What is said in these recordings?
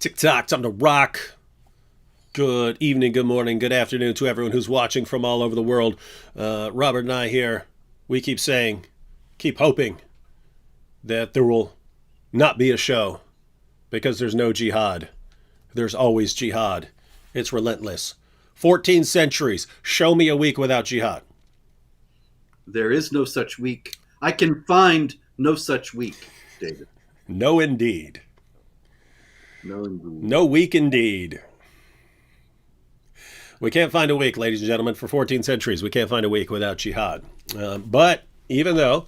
TikTok, time to rock. Good evening, good morning, good afternoon to everyone who's watching from all over the world. Robert and I here, we keep saying, keep hoping that there will not be a show because there's no jihad. There's always jihad. It's relentless. 14 centuries. Show me a week without jihad. There is no such week. I can find no such week, David. No, indeed. No, indeed. No week, indeed. We can't find a week, ladies and gentlemen, for 14 centuries. We can't find a week without jihad. But even though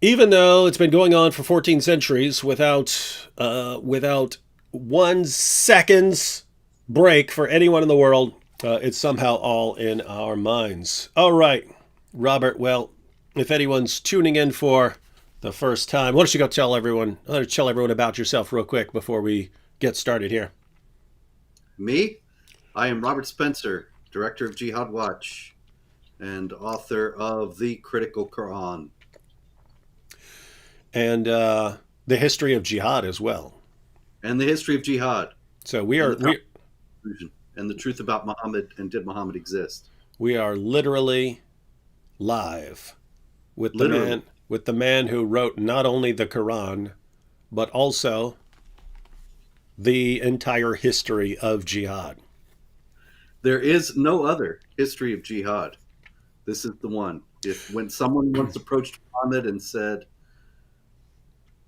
it's been going on for 14 centuries without 1 second's break for anyone in the world, it's somehow all in our minds. All right, Robert. Well, if anyone's tuning in for the first time, why don't you go tell everyone about yourself real quick before we get started here. Me? I am Robert Spencer, director of Jihad Watch and author of The Critical Quran. And the history of jihad as well. And the history of jihad. So and the truth about Muhammad and did Muhammad exist. We are literally live with the man who wrote not only the Quran, but also the entire history of jihad. There is no other history of jihad. This is the one. When someone once approached Muhammad and said,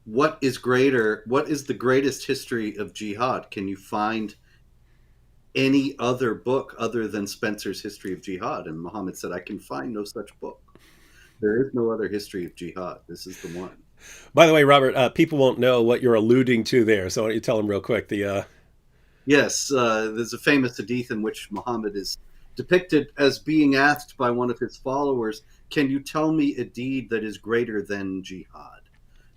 what is the greatest history of jihad? Can you find any other book other than Spencer's History of Jihad? And Muhammad said, I can find no such book. There is no other history of jihad. This is the one. By the way, Robert, people won't know what you're alluding to there, so why don't you tell them real quick? Yes, there's a famous hadith in which Muhammad is depicted as being asked by one of his followers, can you tell me a deed that is greater than jihad?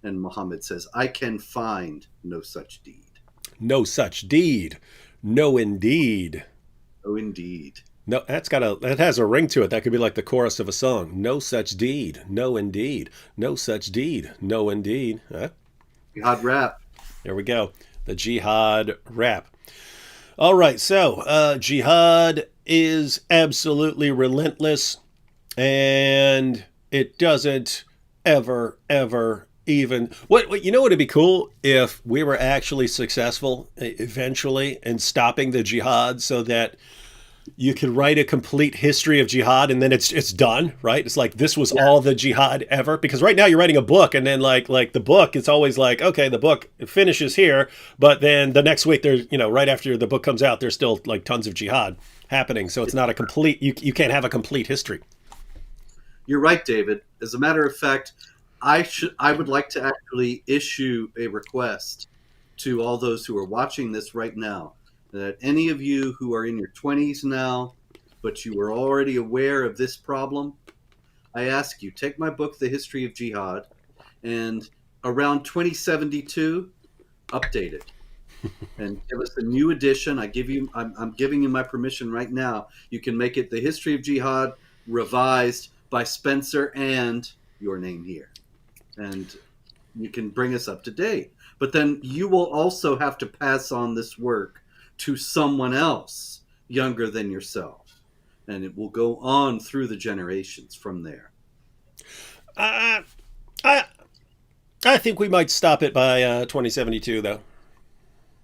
And Muhammad says, I can find no such deed. No such deed. No, indeed. Oh, indeed. No, that has a ring to it. That could be like the chorus of a song. No such deed. No, indeed. No such deed. No, indeed. Huh? Jihad rap. There we go. The jihad rap. All right. So jihad is absolutely relentless, and it doesn't ever even what you know what would be cool if we were actually successful eventually in stopping the jihad, so that you could write a complete history of jihad and then it's done, right? It's like this was all the jihad ever, because right now you're writing a book and then like the book, it's always like, okay, the book finishes here, but then the next week there's, right after the book comes out, there's still like tons of jihad happening. So it's not a complete, you can't have a complete history. You're right, David. As a matter of fact, I would like to actually issue a request to all those who are watching this right now, that any of you who are in your 20s now, but you were already aware of this problem, I ask you, take my book, The History of Jihad, and around 2072, update it and give us a new edition. I'm giving you my permission right now. You can make it The History of Jihad revised by Spencer and your name here. And you can bring us up to date. But then you will also have to pass on this work to someone else younger than yourself. And it will go on through the generations from there. I think we might stop it by 2072, though.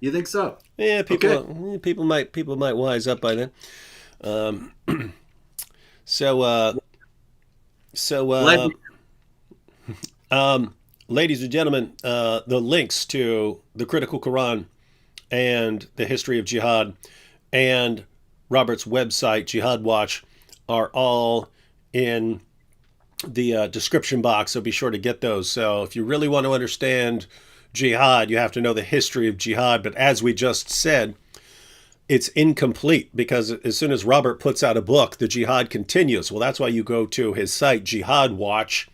You think so? Yeah, people might wise up by then. Ladies and gentlemen, the links to the Critical Quran and the History of Jihad and Robert's website, Jihad Watch, are all in the description box, so be sure to get those. So if you really want to understand jihad, you have to know the history of jihad. But as we just said, it's incomplete, because as soon as Robert puts out a book, the jihad continues. Well, that's why you go to his site, Jihad Watch,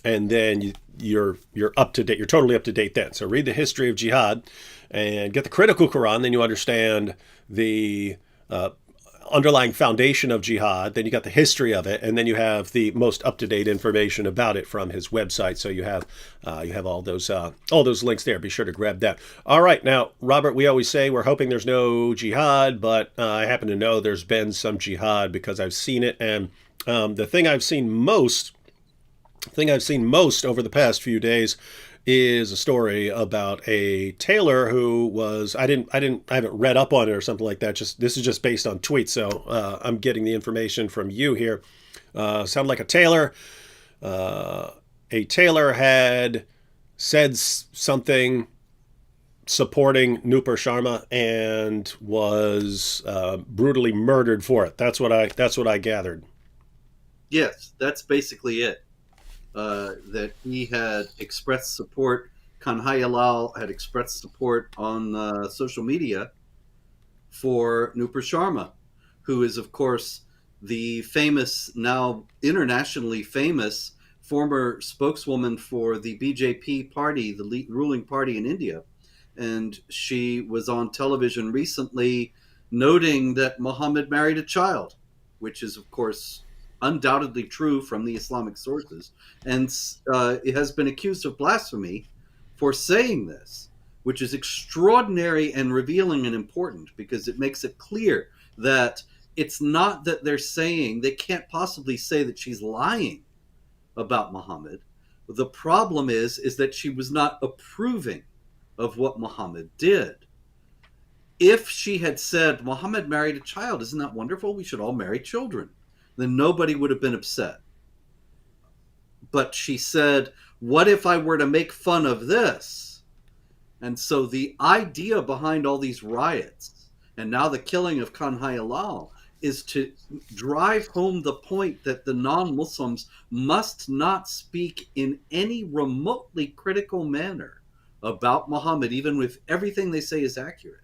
and then you're up to date. You're totally up to date then. So read the history of jihad and get the Critical Quran. Then you understand the underlying foundation of jihad, then you got the history of it, and then you have the most up-to-date information about it from his website. So you have all those links there. Be sure to grab that. All right, now Robert, we always say we're hoping there's no jihad, but I happen to know there's been some jihad because I've seen it, and the thing I've seen most over the past few days is a story about a tailor who was I haven't read up on it or something like that. This is just based on tweets, so I'm getting the information from you here. Sounded like a tailor. A tailor had said something supporting Nupur Sharma and was brutally murdered for it. That's what I gathered. Yes, that's basically it. That he had expressed support. Kanhaiya had expressed support on social media for Nupur Sharma, who is, of course, the famous, now internationally famous, former spokeswoman for the BJP party, the ruling party in India. And she was on television recently noting that Muhammad married a child, which is, of course, undoubtedly true from the Islamic sources, and it has been accused of blasphemy for saying this, which is extraordinary and revealing and important because it makes it clear that it's not that they can't possibly say that she's lying about Muhammad. The problem is that she was not approving of what Muhammad did. If she had said, Muhammad married a child, isn't that wonderful? We should all marry children. Then nobody would have been upset. But she said, what if I were to make fun of this? And so the idea behind all these riots, and now the killing of Kanhaiya is to drive home the point that the non-Muslims must not speak in any remotely critical manner about Muhammad, even if everything they say is accurate.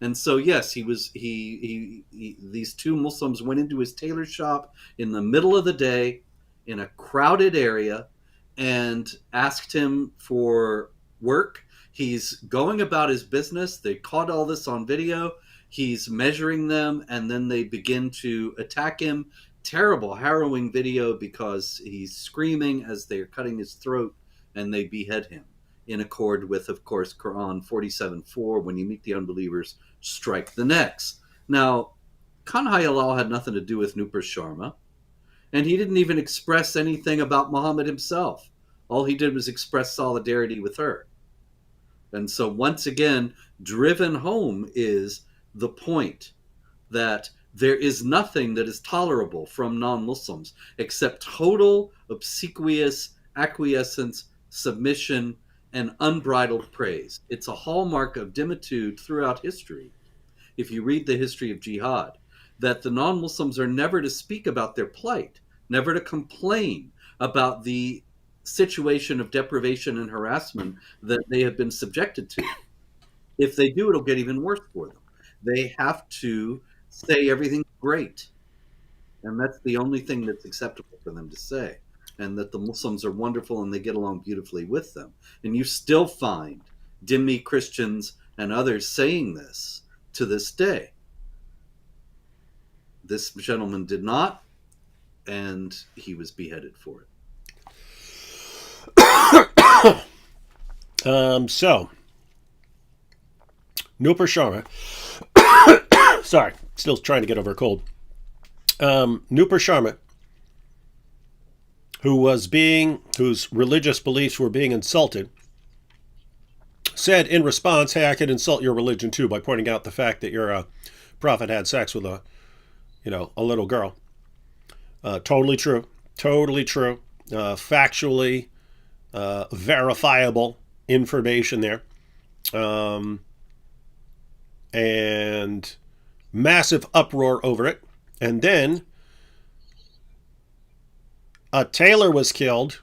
And so, yes, these two Muslims went into his tailor shop in the middle of the day in a crowded area and asked him for work. He's going about his business. They caught all this on video. He's measuring them, and then they begin to attack him. Terrible, harrowing video because he's screaming as they're cutting his throat, and they behead him in accord with, of course, Quran 47:4, when you meet the unbelievers, strike the necks. Now, Kanhaiya had nothing to do with Nupur Sharma, and he didn't even express anything about Muhammad himself. All he did was express solidarity with her. And so once again, driven home is the point that there is nothing that is tolerable from non-Muslims except total obsequious acquiescence, submission, and unbridled praise. It's a hallmark of dhimitude throughout history. If you read the history of jihad, that the non-Muslims are never to speak about their plight, never to complain about the situation of deprivation and harassment that they have been subjected to. If they do, it'll get even worse for them. They have to say everything's great. And that's the only thing that's acceptable for them to say. And that the Muslims are wonderful and they get along beautifully with them. And you still find Dhimmi Christians and others saying this to this day. This gentleman did not, and he was beheaded for it. So, Nupur Sharma, sorry, still trying to get over a cold. Nupur Sharma, whose religious beliefs were being insulted, said in response, hey, I could insult your religion too by pointing out the fact that your prophet had sex with a little girl. Totally true. Factually verifiable information there. And massive uproar over it. And then a tailor was killed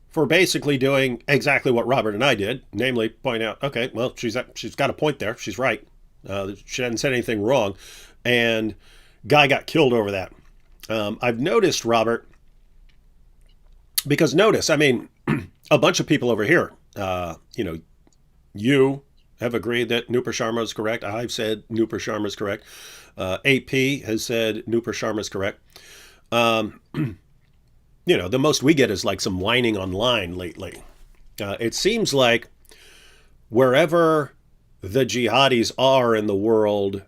for basically doing exactly what Robert and I did, namely point out, okay, well, she's got a point there. She's right. She hadn't said anything wrong. And guy got killed over that. I've noticed, Robert, because notice, I mean, a bunch of people over here, you have agreed that Nupur Sharma is correct. I've said Nupur Sharma is correct. AP has said Nupur Sharma is correct. Um, the most we get is like some whining online lately. It seems like wherever the jihadis are in the world,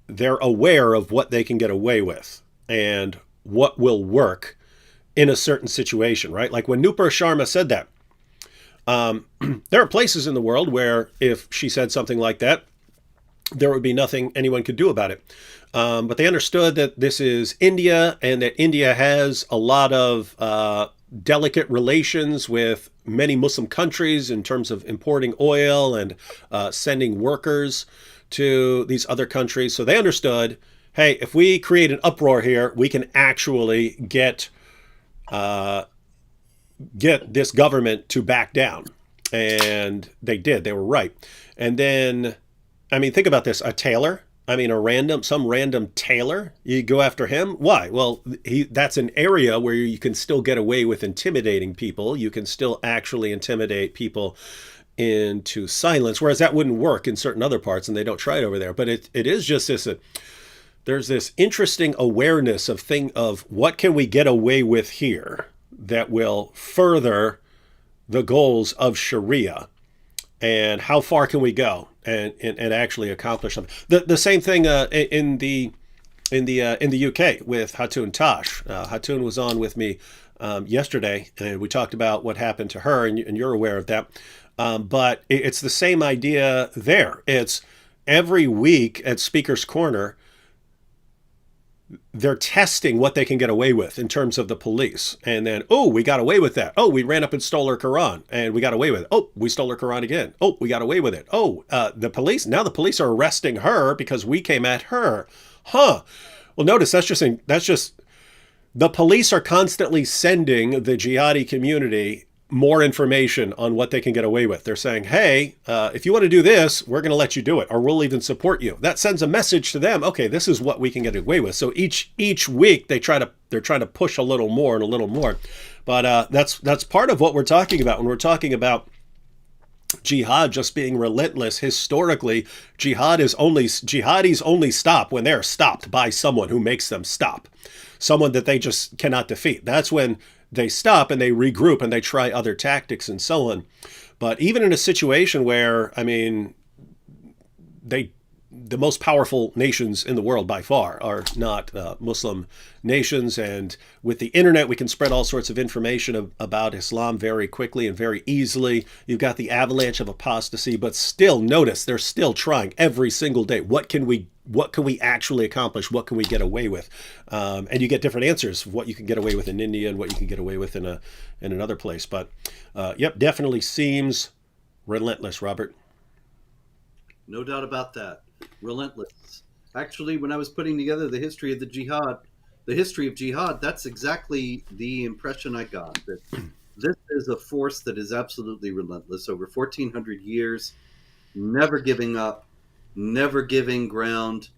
they're aware of what they can get away with and what will work in a certain situation, right? Like when Nupur Sharma said that, there are places in the world where if she said something like that, there would be nothing anyone could do about it. But they understood that this is India and that India has a lot of delicate relations with many Muslim countries in terms of importing oil and sending workers to these other countries. So they understood, hey, if we create an uproar here, we can actually get this government to back down. And they did. They were right. And then, I mean, think about this. A tailor, I mean, some random tailor, you go after him. Why? Well, that's an area where you can still get away with intimidating people. You can still actually intimidate people into silence, whereas that wouldn't work in certain other parts, and they don't try it over there. But it is just this, there's this interesting awareness of what can we get away with here that will further the goals of Sharia, and how far can we go and actually accomplish something. The same thing in the UK with Hatun Tash. Hatun was on with me yesterday, and we talked about what happened to her, and you're aware of that. But it's the same idea there. It's every week at Speaker's Corner, they're testing what they can get away with in terms of the police. And then, oh, we got away with that. Oh, we ran up and stole her Quran and we got away with it. Oh, we stole her Quran again. Oh, we got away with it. Oh, the police are arresting her because we came at her. Huh. Well, notice that's just the police are constantly sending the jihadi community more information on what they can get away with. They're saying, hey, if you want to do this, we're going to let you do it, or we'll even support you. That sends a message to them. Okay, this is what we can get away with. So each week they're trying to push a little more and a little more. But that's part of what we're talking about when we're talking about jihad just being relentless. Historically, jihadis only stop when they're stopped by someone who makes them stop, someone that they just cannot defeat. That's when they stop and they regroup and they try other tactics and so on. But even in a situation where, I mean, the most powerful nations in the world by far are not Muslim nations. And with the internet, we can spread all sorts of information about Islam very quickly and very easily. You've got the avalanche of apostasy, but still notice they're still trying every single day. What can we actually accomplish? What can we get away with? And you get different answers of what you can get away with in India and what you can get away with in another place. But yep, definitely seems relentless, Robert. No doubt about that. Relentless. Actually, when I was putting together the history of jihad, that's exactly the impression I got, that this is a force that is absolutely relentless over 1,400 years, never giving up, never giving ground,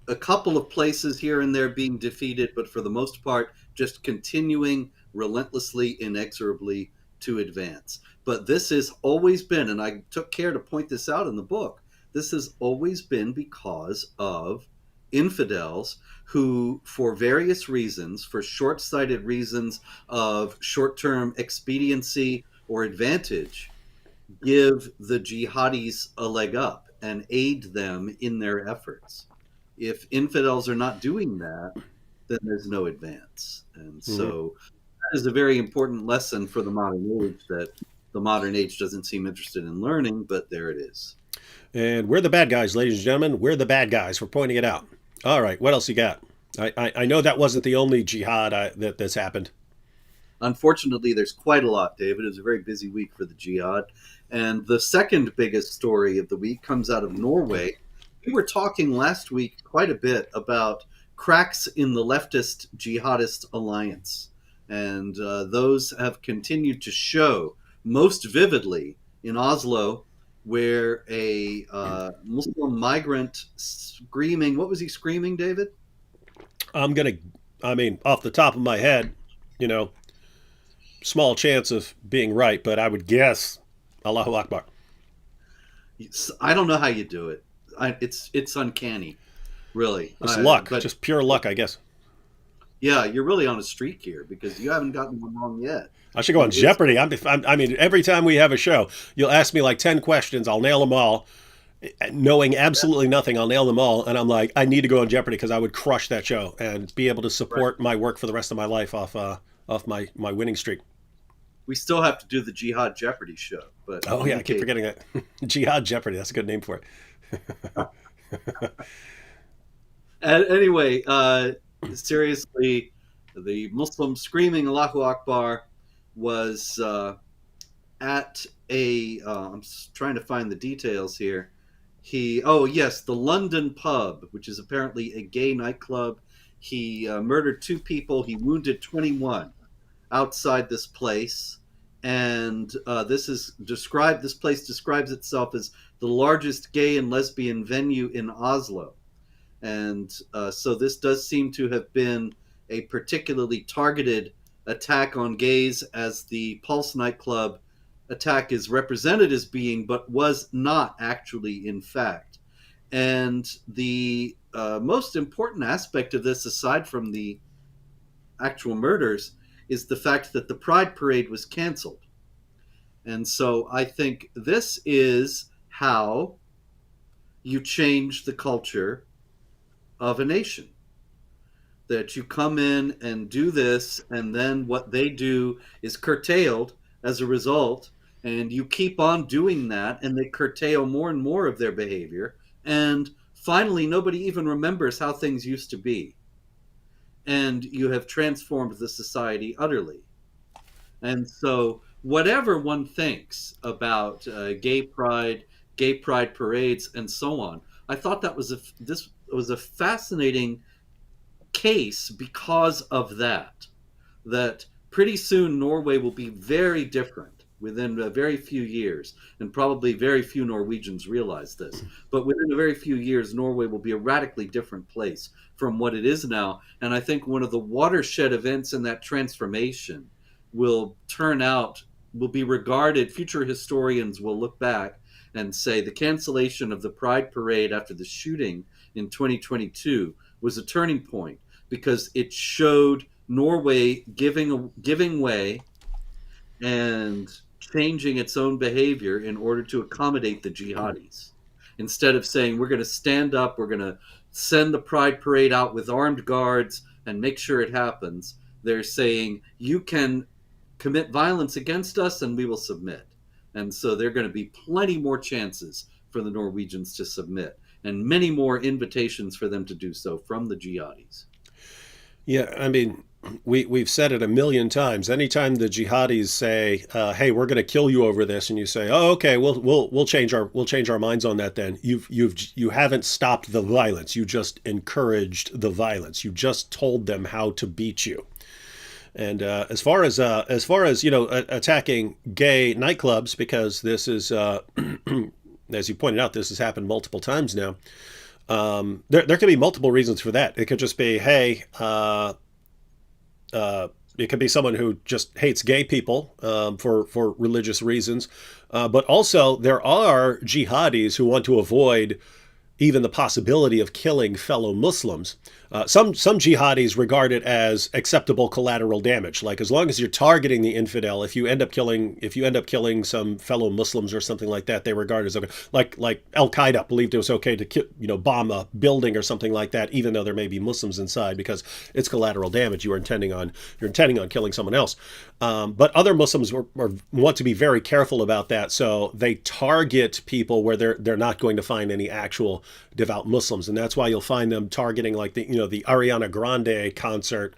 a couple of places here and there being defeated, but for the most part, just continuing relentlessly, inexorably to advance. But this has always been, and I took care to point this out in the book, this has always been because of infidels who, for various reasons, for short-sighted reasons of short-term expediency or advantage, give the jihadis a leg up and aid them in their efforts. If infidels are not doing that, then there's no advance. And so that is a very important lesson for the modern age that the modern age doesn't seem interested in learning, but there it is. And we're the bad guys, ladies and gentlemen. We're the bad guys. We're pointing it out. All right, what else you got? I know that wasn't the only jihad that's happened. Unfortunately, there's quite a lot, David. It was a very busy week for the jihad. And the second biggest story of the week comes out of Norway. We were talking last week quite a bit about cracks in the leftist jihadist alliance. And those have continued to show most vividly in Oslo, where a Muslim migrant screaming, what was he screaming, David? Off the top of my head, small chance of being right, but I would guess Allahu Akbar. I don't know how you do it. It's uncanny, really. It's luck, But just pure luck, I guess. yeah, you're really on a streak here because you haven't gotten one wrong yet. I should go on It's Jeopardy. I mean, every time we have a show, you'll ask me like 10 questions. I'll nail them all. Knowing absolutely nothing, I'll nail them all. And I'm like, I need to go on Jeopardy because I would crush that show and be able to right. support my work for the rest of my life off my winning streak. We still have to do the Jihad Jeopardy show, but Oh, in yeah, any I keep case, forgetting that. Jihad Jeopardy. That's a good name for it. anyway, seriously, the Muslim screaming Allahu Akbar was at a. I'm trying to find the details here. Oh yes, the London pub, which is apparently a gay nightclub. He murdered 2 people. He wounded 21 outside this place, and this is described. This place describes itself as the largest gay and lesbian venue in Oslo, and so this does seem to have been a particularly targeted attack on gays, as the Pulse nightclub attack is represented as being, but was not actually, in fact. And the most important aspect of this, aside from the actual murders, is the fact that the Pride Parade was canceled. And so I think this is how you change the culture of a nation. That you come in and do this, and then what they do is curtailed as a result, and you keep on doing that, and they curtail more and more of their behavior. And finally, nobody even remembers how things used to be. And you have transformed the society utterly. And so, whatever one thinks about gay pride parades, and so on, I thought this was a fascinating case because of that pretty soon Norway will be very different within a very few years, and probably very few Norwegians realize this, but within a very few years Norway will be a radically different place from what it is now. And I think one of the watershed events in that transformation will be regarded, future historians will look back and say the cancellation of the Pride Parade after the shooting in 2022 was a turning point, because it showed Norway giving way and changing its own behavior in order to accommodate the jihadis. Instead of saying, we're going to stand up, we're going to send the Pride Parade out with armed guards and make sure it happens, they're saying, you can commit violence against us and we will submit. And so there are going to be plenty more chances for the Norwegians to submit, and many more invitations for them to do so from the jihadis. Yeah, I mean, we've said it a million times. Anytime the jihadis say, "Hey, we're going to kill you over this," and you say, "Oh, okay, we'll change our minds on that," then you haven't stopped the violence. You just encouraged the violence. You just told them how to beat you. And as far as attacking gay nightclubs, because this is as you pointed out, this has happened multiple times now. There could be multiple reasons for that. It could just be, hey, it could be someone who just hates gay people for religious reasons, but also there are jihadis who want to avoid even the possibility of killing fellow Muslims. Some jihadis regard it as acceptable collateral damage. Like, as long as you're targeting the infidel, if you end up killing some fellow Muslims or something like that, they regard it as okay. Like Al Qaeda believed it was okay to bomb a building or something like that, even though there may be Muslims inside, because it's collateral damage. You're intending on killing someone else. But other Muslims want to be very careful about that, so they target people where they're not going to find any actual devout Muslims, and that's why you'll find them targeting like the Ariana Grande concert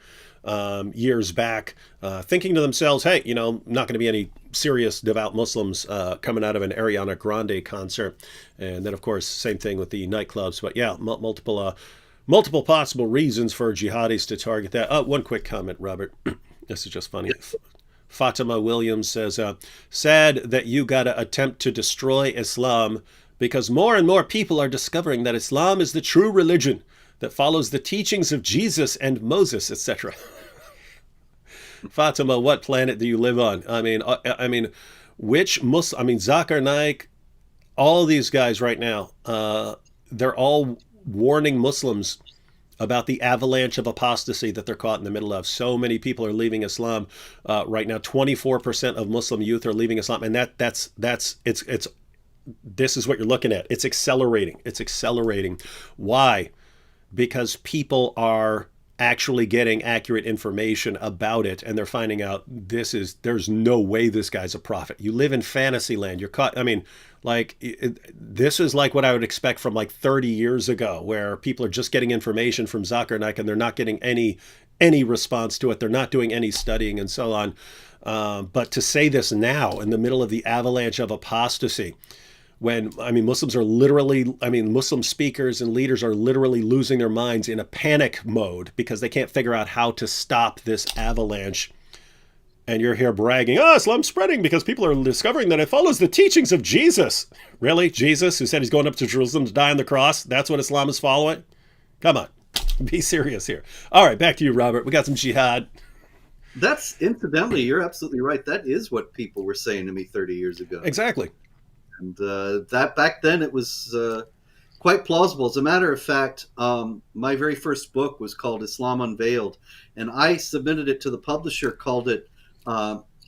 years back, thinking to themselves, hey, not going to be any serious devout Muslims coming out of an Ariana Grande concert. And then of course same thing with the nightclubs. But yeah, multiple possible reasons for jihadis to target that. One quick comment, Robert. This is just funny. Fatima Williams says, sad that you gotta attempt to destroy Islam, because more and more people are discovering that Islam is the true religion that follows the teachings of Jesus and Moses, etc. Fatima, what planet do you live on? I mean, which Muslim? I mean, Zakir Naik, all of these guys right now, they're all warning Muslims about the avalanche of apostasy that they're caught in the middle of. So many people are leaving Islam right now. 24% of Muslim youth are leaving Islam, and that's it's this is what you're looking at. It's accelerating. It's accelerating. Why? Because people are actually getting accurate information about it, and they're finding out there's no way this guy's a prophet. You live in fantasy land. You're caught. I mean, like this is like what I would expect from like 30 years ago, where people are just getting information from Zuckernack and they're not getting any response to it. They're not doing any studying and so on. But to say this now in the middle of the avalanche of apostasy, when I mean Muslims are literally, I mean Muslim speakers and leaders are literally losing their minds in a panic mode because they can't figure out how to stop this avalanche. And you're here bragging, oh, Islam's spreading because people are discovering that it follows the teachings of Jesus. Really? Jesus, who said he's going up to Jerusalem to die on the cross? That's what Islam is following? Come on. Be serious here. All right, back to you, Robert. We got some jihad. That's incidentally, you're absolutely right. That is what people were saying to me 30 years ago. Exactly. And that back then it was quite plausible. As a matter of fact, my very first book was called Islam Unveiled, and I submitted it to the publisher, called it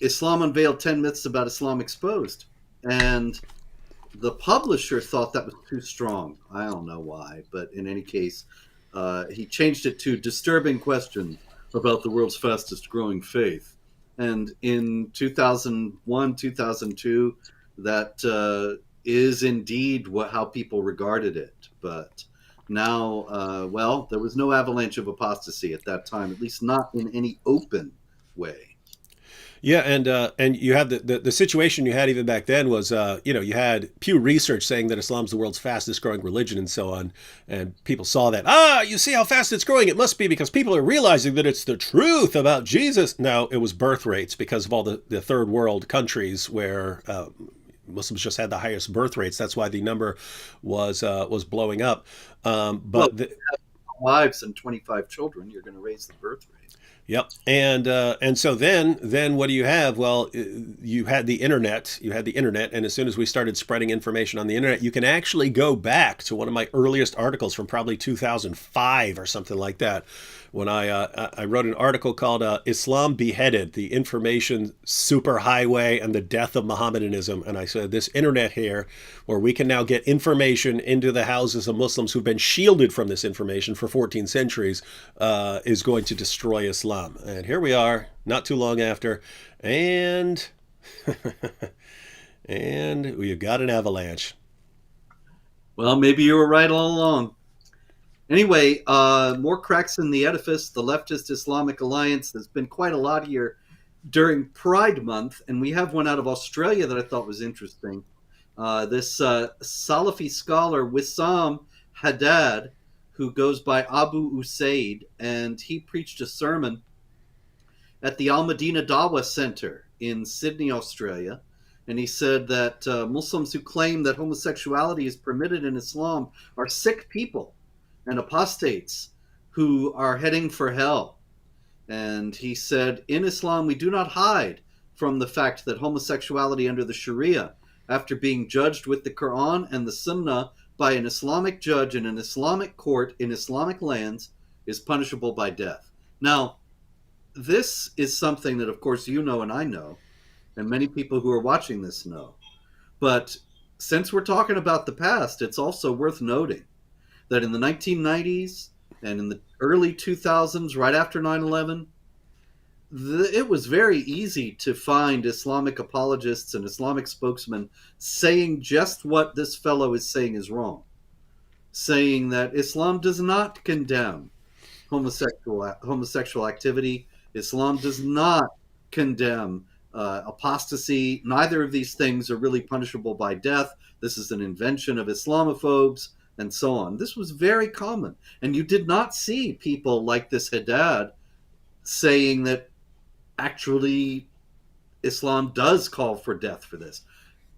Islam Unveiled 10 Myths About Islam Exposed. And the publisher thought that was too strong. I don't know why, but in any case, he changed it to Disturbing Questions About the World's Fastest Growing Faith. And in 2001, 2002, that is indeed how people regarded it. But now, well, there was no avalanche of apostasy at that time, at least not in any open way. Yeah, and you had the situation you had even back then was you had Pew Research saying that Islam's the world's fastest growing religion and so on, and people saw that you see how fast it's growing. It must be because people are realizing that it's the truth about Jesus. No, it was birth rates because of all the third world countries where Muslims just had the highest birth rates. That's why the number was blowing up. Well, wives and 25 children, you're going to raise the birth rate. Yep, and so then what do you have? Well, you had the internet. You had the internet, and as soon as we started spreading information on the internet, you can actually go back to one of my earliest articles from probably 2005 or something like that, when I wrote an article called "Islam Beheaded: The Information Superhighway and the Death of Mohammedanism," and I said this internet here, where we can now get information into the houses of Muslims who've been shielded from this information for 14 centuries, is going to destroy Islam. And here we are, not too long after, and and we've got an avalanche. Well, maybe you were right all along. Anyway, more cracks in the edifice. The leftist Islamic Alliance. There's been quite a lot here during Pride Month, and we have one out of Australia that I thought was interesting. This Salafi scholar Wissam Haddad, who goes by Abu Usaid, and he preached a sermon at the Al Madina Dawa Center in Sydney, Australia. And he said that Muslims who claim that homosexuality is permitted in Islam are sick people and apostates who are heading for hell. And he said, in Islam, we do not hide from the fact that homosexuality under the Sharia, after being judged with the Quran and the Sunnah by an Islamic judge in an Islamic court in Islamic lands, is punishable by death. Now, this is something that, of course, you know and I know, and many people who are watching this know. But since we're talking about the past, it's also worth noting that in the 1990s and in the early 2000s, right after 9/11, it was very easy to find Islamic apologists and Islamic spokesmen saying just what this fellow is saying is wrong, saying that Islam does not condemn homosexual activity. Islam does not condemn apostasy. Neither of these things are really punishable by death. This is an invention of Islamophobes, and so on. This was very common. And you did not see people like this Haddad saying that actually Islam does call for death for this.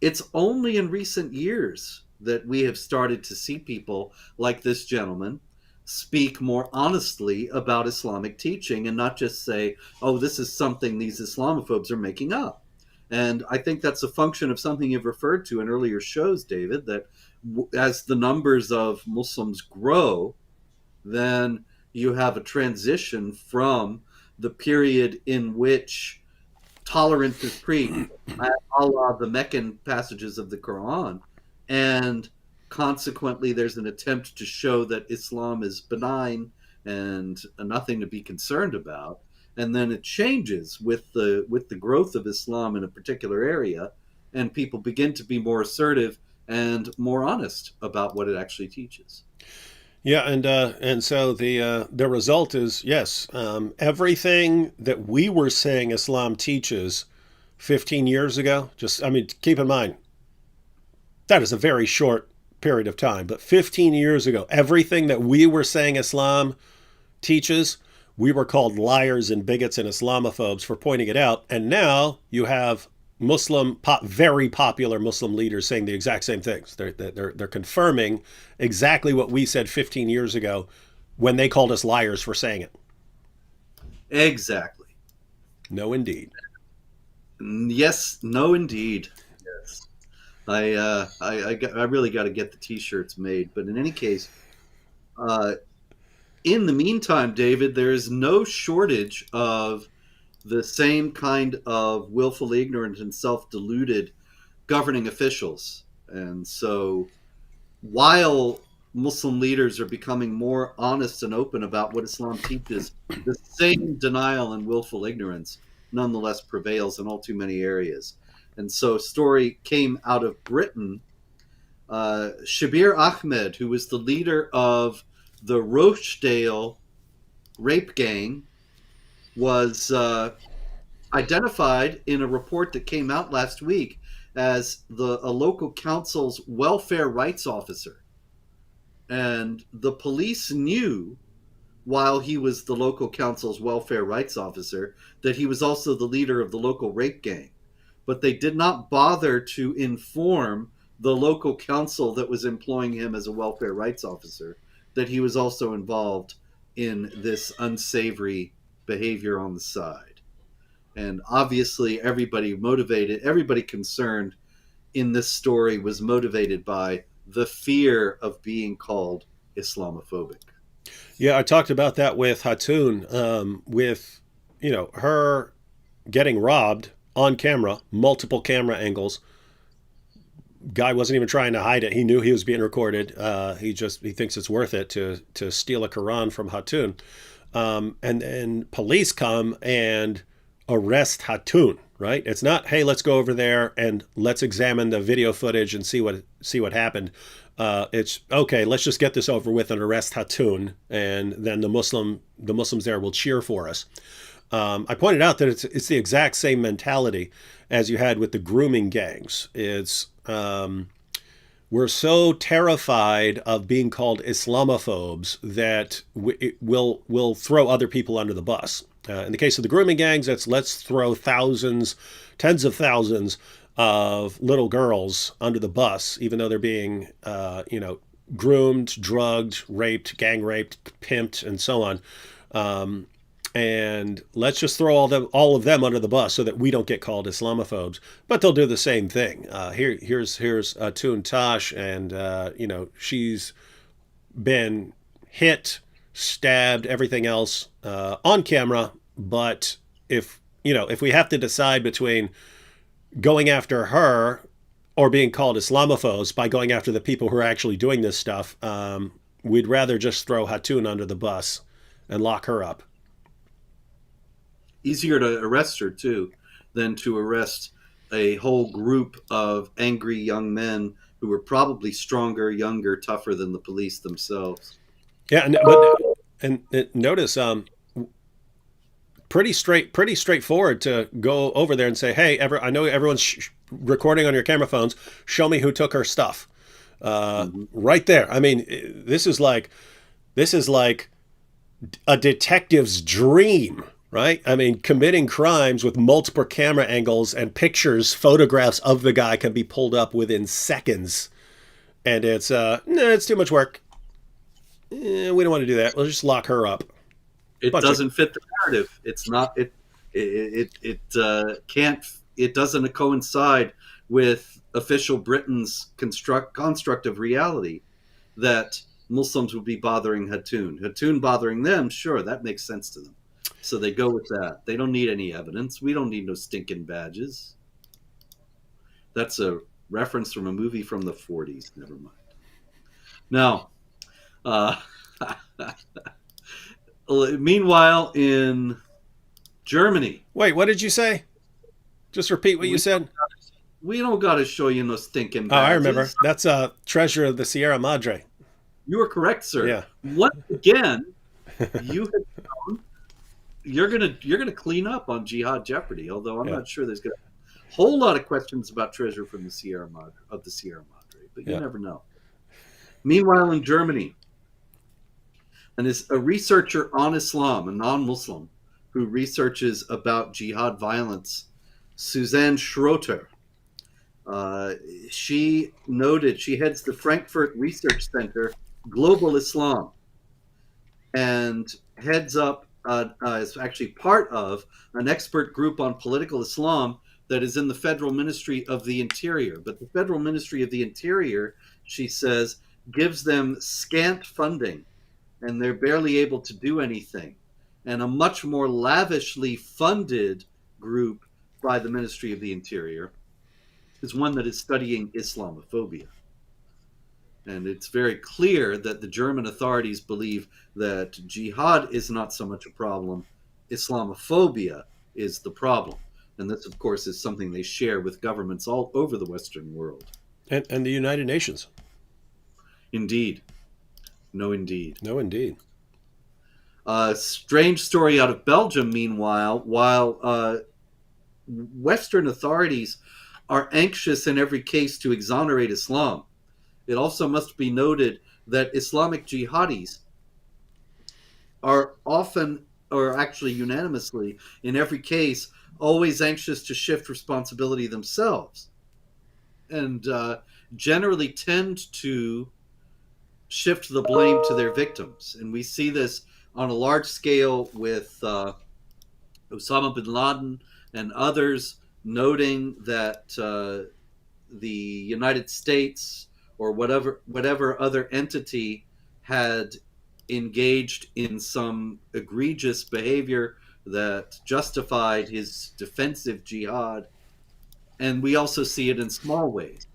It's only in recent years that we have started to see people like this gentleman speak more honestly about Islamic teaching and not just say, oh, this is something these Islamophobes are making up. And I think that's a function of something you've referred to in earlier shows, David, that as the numbers of Muslims grow, then you have a transition from the period in which tolerance is preached, a la the Meccan passages of the Quran, and consequently, there's an attempt to show that Islam is benign and nothing to be concerned about. And then it changes with the growth of Islam in a particular area, and people begin to be more assertive and more honest about what it actually teaches. Yeah, and so the result is yes, everything that we were saying Islam teaches 15 years ago. Just I mean, keep in mind that is a very short period of time, but 15 years ago, everything that we were saying Islam teaches, we were called liars and bigots and Islamophobes for pointing it out, and now you have very popular Muslim leaders saying the exact same things. They're confirming exactly what we said 15 years ago when they called us liars for saying it. Exactly. No, indeed. Yes. No, indeed. Yes. I really got to get the T-shirts made. But in any case, uh, in the meantime, David, there is no shortage of the same kind of willfully ignorant and self-deluded governing officials. And so while Muslim leaders are becoming more honest and open about what Islam teaches, the same denial and willful ignorance nonetheless prevails in all too many areas. And so a story came out of Britain. Shabir Ahmed, who was the leader of the Rochdale rape gang, was identified in a report that came out last week as a local council's welfare rights officer. And the police knew, while he was the local council's welfare rights officer, that he was also the leader of the local rape gang. But they did not bother to inform the local council that was employing him as a welfare rights officer that he was also involved in this unsavory behavior on the side. And obviously, everybody concerned in this story was motivated by the fear of being called Islamophobic. Yeah, I talked about that with Hatun, with her getting robbed on camera, multiple camera angles. Guy wasn't even trying to hide it. He knew he was being recorded. He thinks it's worth it to steal a Quran from Hatun, and then police come and arrest Hatun. Right? It's not, hey, let's go over there and let's examine the video footage and see what happened. It's okay. Let's just get this over with and arrest Hatun, and then the Muslims there will cheer for us. I pointed out that it's the exact same mentality as you had with the grooming gangs. It's we're so terrified of being called Islamophobes that we'll throw other people under the bus. In the case of the grooming gangs, let's throw thousands, tens of thousands of little girls under the bus, even though they're being, groomed, drugged, raped, gang raped, pimped, and so on. And let's just throw all of them under the bus so that we don't get called Islamophobes. But they'll do the same thing. Here's Toon Tosh, and she's been hit, stabbed, everything else on camera. But if we have to decide between going after her or being called Islamophobes by going after the people who are actually doing this stuff, we'd rather just throw Hatun under the bus and lock her up. Easier to arrest her, too, than to arrest a whole group of angry young men who were probably stronger, younger, tougher than the police themselves. Yeah, and notice pretty straightforward to go over there and say, hey, I know everyone's recording on your camera phones. Show me who took her stuff. Right there. I mean, this is like a detective's dream, right? I mean, committing crimes with multiple camera angles and photographs of the guy can be pulled up within seconds. And it's too much work. We don't want to do that. We'll just lock her up. It doesn't fit the narrative. It's not. It can't it doesn't coincide with official Britain's construct of reality that Muslims would be bothering Hatun. Hatun bothering them, sure, that makes sense to them. So they go with that. They don't need any evidence. We don't need no stinking badges. That's a reference from a movie from the 40s. Never mind. Now, uh, meanwhile, in Germany. Wait, what did you say? Just repeat what you said. We don't got to show you no stinking badges. Oh, I remember. That's Treasure of the Sierra Madre. You are correct, sir. Yeah. Once again, you have shown you're gonna clean up on Jihad Jeopardy. Although I'm not sure there's gonna be a whole lot of questions about Treasure from the Sierra Madre but you never know. Meanwhile, in Germany, and is a researcher on Islam, a non-Muslim, who researches about jihad violence, Suzanne Schroeter. She heads the Frankfurt Research Center, Global Islam, and heads up, is actually part of an expert group on political Islam that is in the Federal Ministry of the Interior. But the Federal Ministry of the Interior, she says, gives them scant funding, and they're barely able to do anything. And a much more lavishly funded group by the Ministry of the Interior is one that is studying Islamophobia. And it's very clear that the German authorities believe that jihad is not so much a problem, Islamophobia is the problem. And this, of course, is something they share with governments all over the Western world. And the United Nations. Indeed. No, indeed. No, indeed. Strange story out of Belgium, meanwhile, while Western authorities are anxious in every case to exonerate Islam, it also must be noted that Islamic jihadis are often, or actually unanimously, in every case, always anxious to shift responsibility themselves, and generally tend to shift the blame to their victims. And we see this on a large scale with Osama bin Laden and others, noting that the United States or whatever other entity had engaged in some egregious behavior that justified his defensive jihad. And we also see it in small ways.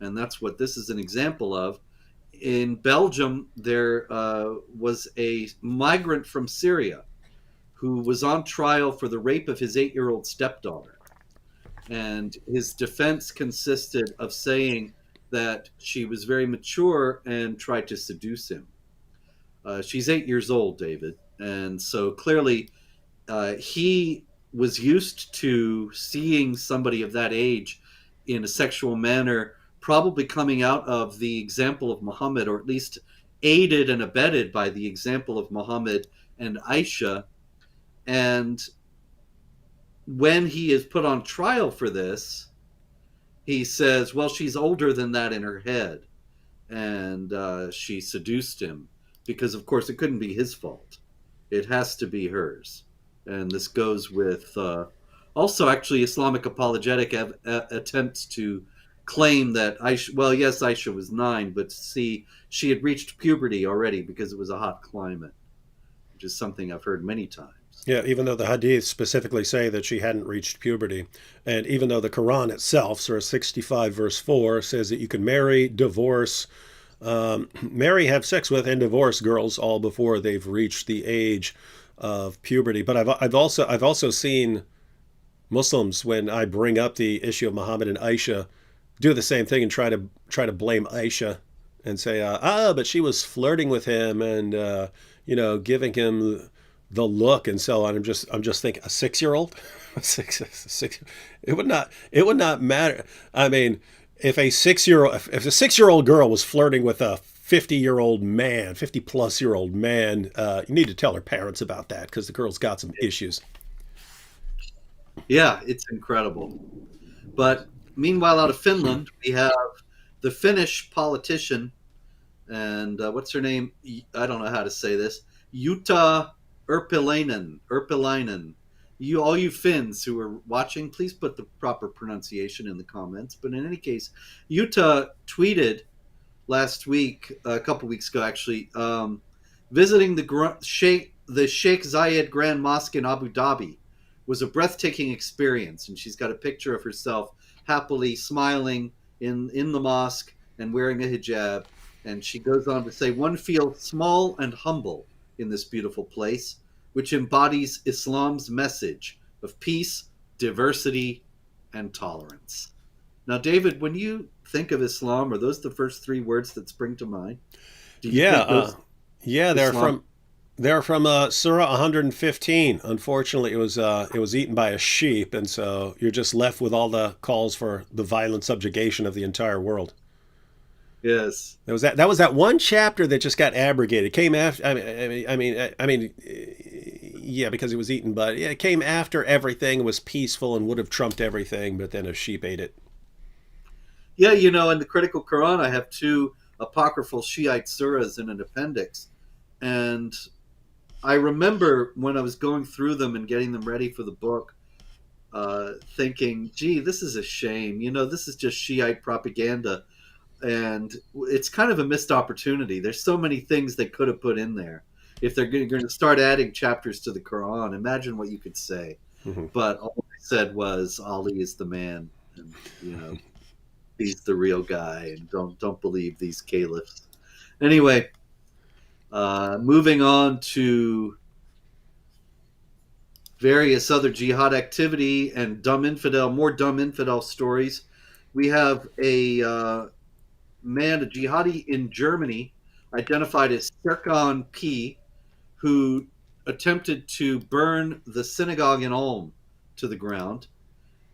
And that's what this is an example of. In Belgium, there was a migrant from Syria who was on trial for the rape of his 8-year-old stepdaughter. And his defense consisted of saying that she was very mature and tried to seduce him. She's 8 years old, David. And so clearly he was used to seeing somebody of that age in a sexual manner, probably coming out of the example of Muhammad, or at least aided and abetted by the example of Muhammad and Aisha. And when he is put on trial for this, he says, well, she's older than that in her head, and she seduced him, because, of course, it couldn't be his fault. It has to be hers. And this goes with also actually Islamic apologetic attempts to claim that Aisha, well, yes, Aisha was 9, but see, she had reached puberty already because it was a hot climate, which is something I've heard many times. Yeah, even though the hadiths specifically say that she hadn't reached puberty. And even though the Quran itself, Surah 65, verse 4, says that you can marry, divorce, marry, have sex with, and divorce girls all before they've reached the age of puberty. But I've also seen Muslims, when I bring up the issue of Muhammad and Aisha, do the same thing and try to blame Aisha and say, but she was flirting with him and giving him the look and so on. I'm just thinking, a 6-year-old, it would not matter. I mean, if a 6-year-old girl was flirting with a 50-year-old man, 50-plus-year-old man, you need to tell her parents about that, because the girl's got some issues. Yeah, it's incredible. But meanwhile, out of Finland, we have the Finnish politician, and what's her name? I don't know how to say this. Jutta Urpilainen. You, all you Finns who are watching, please put the proper pronunciation in the comments. But in any case, Utah tweeted last week, a couple weeks ago actually, visiting the Sheikh Zayed Grand Mosque in Abu Dhabi was a breathtaking experience. And she's got a picture of herself happily smiling in the mosque and wearing a hijab. And she goes on to say, one feels small and humble in this beautiful place, which embodies Islam's message of peace, diversity, and tolerance. Now, David, when you think of Islam, are those the first three words that spring to mind? Do you Yeah, think those yeah, Islam? they're from Surah 115. Unfortunately, it was eaten by a sheep, and so you're just left with all the calls for the violent subjugation of the entire world. Yes. That was that one chapter that just got abrogated. It came after. Yeah, because it was eaten, but yeah, it came after everything was peaceful and would have trumped everything, but then a sheep ate it. Yeah, you know, in the Critical Quran, I have two apocryphal Shiite surahs in an appendix. And I remember when I was going through them and getting them ready for the book, thinking, gee, this is a shame. You know, this is just Shiite propaganda. And it's kind of a missed opportunity. There's so many things they could have put in there. If they're going to start adding chapters to the Quran, imagine what you could say. Mm-hmm. But all I said was Ali is the man, and you know he's the real guy, and don't believe these caliphs. Anyway, moving on to various other jihad activity and more dumb infidel stories. We have a man, a jihadi in Germany, identified as Serkan P, who attempted to burn the synagogue in Ulm to the ground.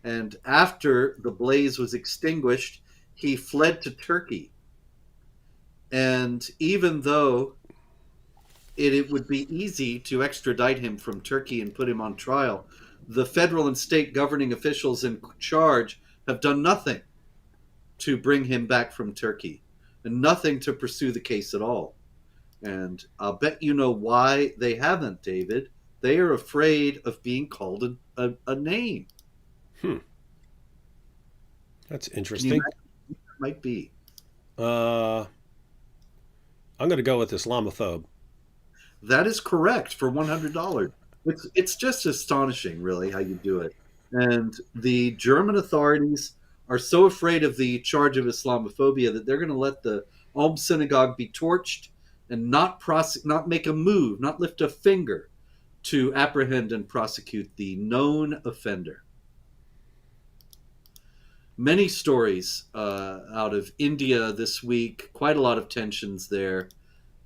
And after the blaze was extinguished, he fled to Turkey. And even though it would be easy to extradite him from Turkey and put him on trial, the federal and state governing officials in charge have done nothing to bring him back from Turkey and nothing to pursue the case at all. And I'll bet you know why they haven't, David. They are afraid of being called a name. Hmm. That's Can you interesting. imagine what that might be? Uh, I'm going to go with Islamophobe. That is correct for $100. It's just astonishing, really, how you do it. And the German authorities are so afraid of the charge of Islamophobia that they're going to let the Ulm synagogue be torched and not make a move, not lift a finger to apprehend and prosecute the known offender. Many stories out of India this week, quite a lot of tensions there.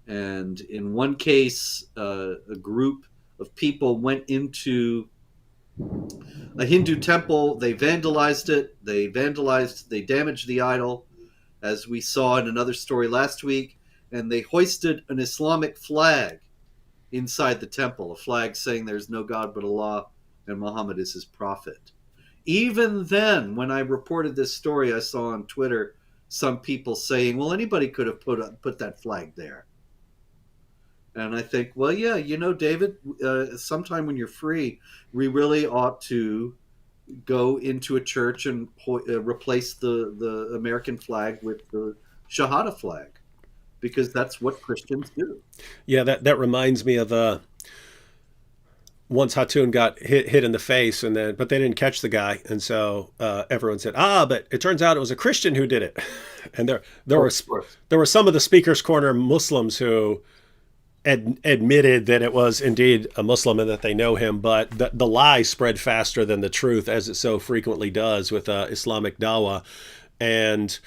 And in one case, a group of people went into a Hindu temple. They vandalized it. They damaged the idol, as we saw in another story last week. And they hoisted an Islamic flag inside the temple, a flag saying there's no God but Allah and Muhammad is his prophet. Even then, when I reported this story, I saw on Twitter some people saying, well, anybody could have put that flag there. And I think, well, yeah, you know, David, sometime when you're free, we really ought to go into a church and replace the American flag with the Shahada flag, because that's what Christians do. Yeah, that reminds me of once Hatun got hit in the face, and then but they didn't catch the guy, and so everyone said, but it turns out it was a Christian who did it, and Oh, of course. there were some of the speakers corner Muslims who admitted that it was indeed a Muslim and that they know him, but the lie spread faster than the truth, as it so frequently does with Islamic dawah. And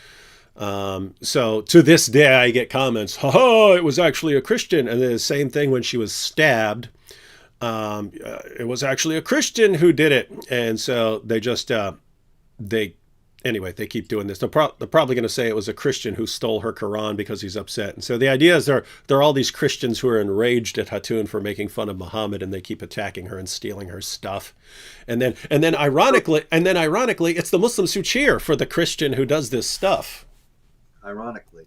so to this day, I get comments, it was actually a Christian. And then the same thing when she was stabbed. It was actually a Christian who did it. And so they just, they anyway, they keep doing this. They're probably going to say it was a Christian who stole her Quran because he's upset. And so the idea is there are all these Christians who are enraged at Hatun for making fun of Muhammad, and they keep attacking her and stealing her stuff. And then ironically, it's the Muslims who cheer for the Christian who does this stuff. Ironically.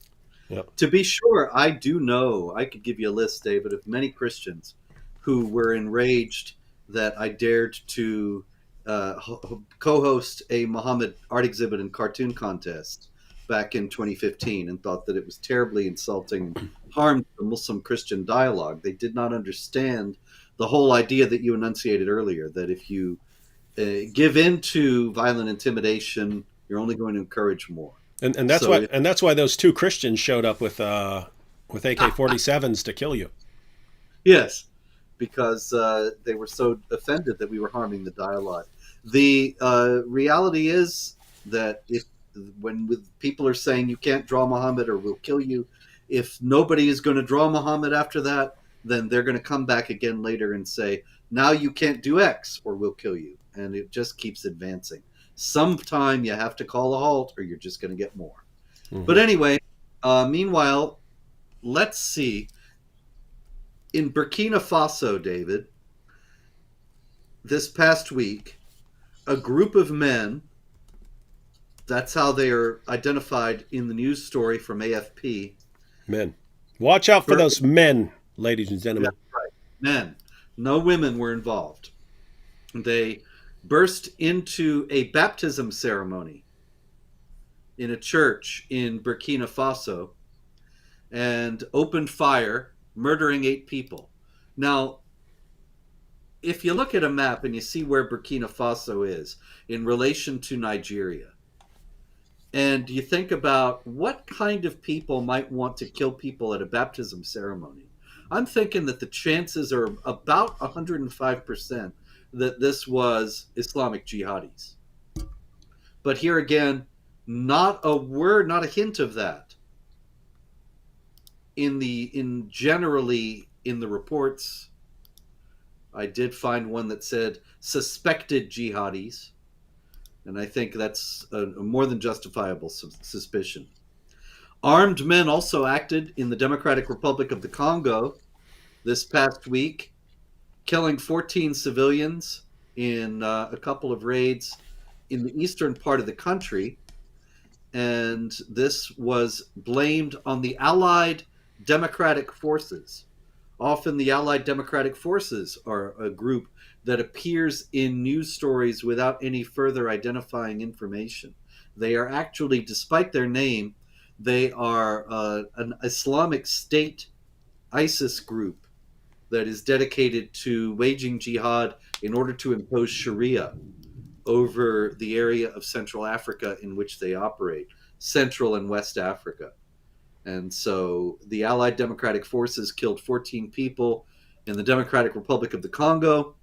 Yep. To be sure, I could give you a list, David, of many Christians who were enraged that I dared to co-host a Muhammad art exhibit and cartoon contest back in 2015, and thought that it was terribly insulting and harmed the Muslim Christian dialogue. They did not understand the whole idea that you enunciated earlier, that if you give in to violent intimidation, you're only going to encourage more. And that's So why if, and that's why those two Christians showed up with AK-47s to kill you. yes, because they were so offended that we were harming the dialogue. The reality is that if when people are saying you can't draw Muhammad or we'll kill you, if nobody is going to draw Muhammad after that, then they're going to come back again later and say, now you can't do X or we'll kill you. And it just keeps advancing. Sometime you have to call a halt or you're just going to get more. Mm-hmm. But anyway, meanwhile, let's see. In Burkina Faso, David, this past week, a group of men, that's how they are identified in the news story from AFP. Men. Watch out for those men, ladies and gentlemen. Yeah, right. Men. No women were involved. They burst into a baptism ceremony in a church in Burkina Faso and opened fire, murdering 8 people. Now, if you look at a map and you see where Burkina Faso is in relation to Nigeria, and you think about what kind of people might want to kill people at a baptism ceremony, I'm thinking that the chances are about 105% that this was Islamic jihadis. But here again, not a word, not a hint of that generally in the reports. I did find one that said suspected jihadis, and I think that's a more than justifiable suspicion. Armed men also acted in the Democratic Republic of the Congo this past week, killing 14 civilians in a couple of raids in the eastern part of the country. And this was blamed on the Allied Democratic Forces. Often the Allied Democratic Forces are a group that appears in news stories without any further identifying information. They are actually, despite their name, they are an Islamic State ISIS group that is dedicated to waging jihad in order to impose Sharia over the area of Central Africa in which they operate, Central and West Africa. And so the Allied Democratic Forces killed 14 people in the Democratic Republic of the Congo.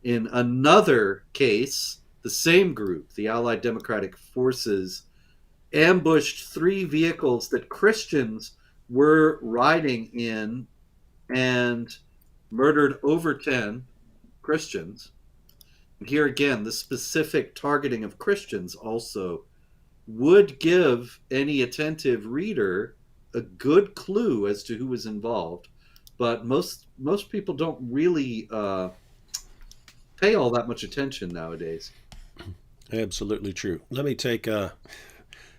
In another case, the same group, the Allied Democratic Forces, ambushed 3 vehicles that Christians were riding in and murdered over 10 Christians. And here again, the specific targeting of Christians also would give any attentive reader a good clue as to who was involved. But most people don't really pay all that much attention nowadays. Absolutely true. Let me take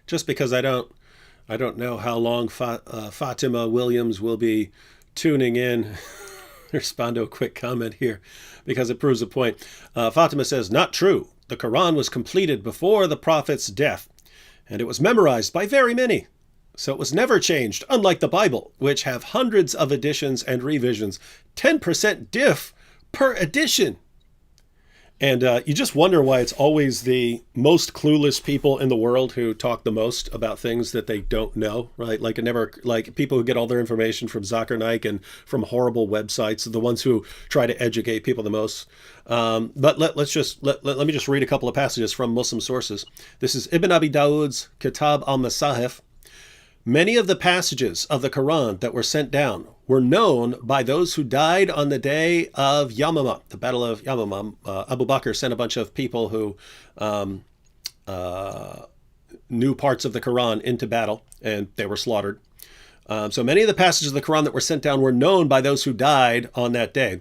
just because I don't know how long Fatima Williams will be tuning in. Respond to a quick comment here because it proves a point. Fatima says, not true. The Quran was completed before the Prophet's death, and it was memorized by very many. So it was never changed, unlike the Bible, which have hundreds of editions and revisions, 10% diff per edition. And you just wonder why it's always the most clueless people in the world who talk the most about things that they don't know, right? Like people who get all their information from Zuckernick and from horrible websites, the ones who try to educate people the most. But let me just read a couple of passages from Muslim sources. This is Ibn Abi Dawud's Kitab al-Masahif. Many of the passages of the Quran that were sent down were known by those who died on the day of Yamama, the Battle of Yamama. Abu Bakr sent a bunch of people who knew parts of the Quran into battle, and they were slaughtered. So many of the passages of the Quran that were sent down were known by those who died on that day,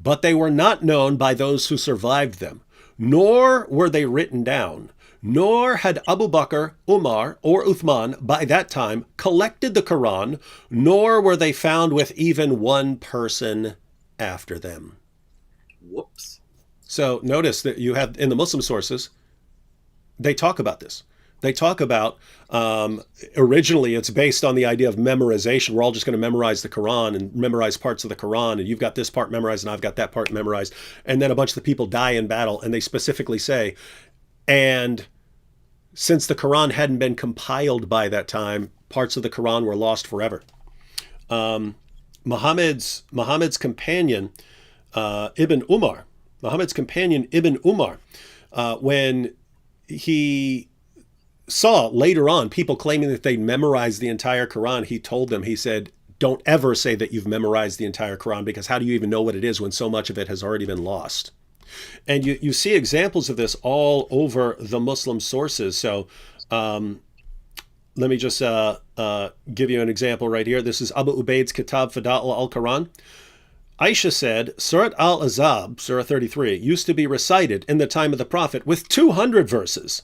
but they were not known by those who survived them, nor were they written down. Nor had Abu Bakr, Umar, or Uthman by that time collected the Quran, nor were they found with even one person after them. Whoops. So notice that you have in the Muslim sources, they talk about this. They talk about originally it's based on the idea of memorization. We're all just going to memorize the Quran and memorize parts of the Quran, and you've got this part memorized and I've got that part memorized. And then a bunch of the people die in battle, and they specifically say, and since the Quran hadn't been compiled by that time, parts of the Quran were lost forever. Muhammad's companion Ibn Umar, when he saw later on people claiming that they memorized the entire Quran, he told them, he said, don't ever say that you've memorized the entire Quran, because how do you even know what it is when so much of it has already been lost? And you see examples of this all over the Muslim sources. So let me just give you an example right here. This is Abu Ubaid's Kitab Fada'il al-Quran. Aisha said, Surat al-Azab, Surah 33, used to be recited in the time of the Prophet with 200 verses.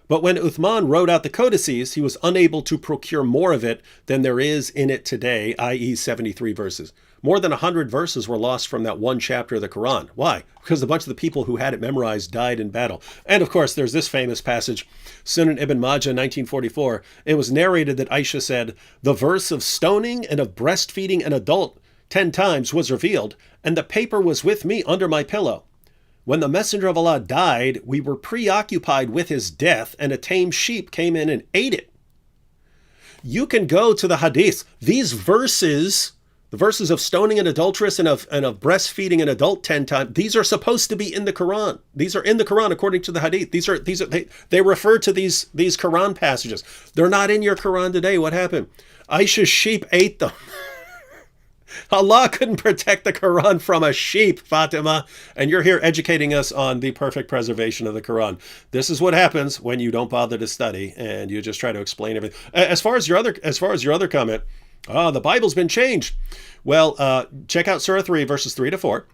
But when Uthman wrote out the codices, he was unable to procure more of it than there is in it today, i.e. 73 verses. More than 100 verses were lost from that one chapter of the Quran. Why? Because a bunch of the people who had it memorized died in battle. And of course, there's this famous passage, Sunan Ibn Majah, 1944. It was narrated that Aisha said, the verse of stoning and of breastfeeding an adult 10 times was revealed, and the paper was with me under my pillow. When the Messenger of Allah died, we were preoccupied with his death, and a tame sheep came in and ate it. You can go to the hadith. These verses, the verses of stoning an adulteress and of breastfeeding an adult 10 times, these are supposed to be in the Quran. These are in the Quran according to the hadith. They refer to these Quran passages. They're not in your Quran today. What happened? Aisha's sheep ate them. Allah couldn't protect the Quran from a sheep, Fatima, and you're here educating us on the perfect preservation of the Quran. This is what happens when you don't bother to study and you just try to explain everything. As far as your other comment, the Bible's been changed. Well, check out Surah 3, verses 3 to 4.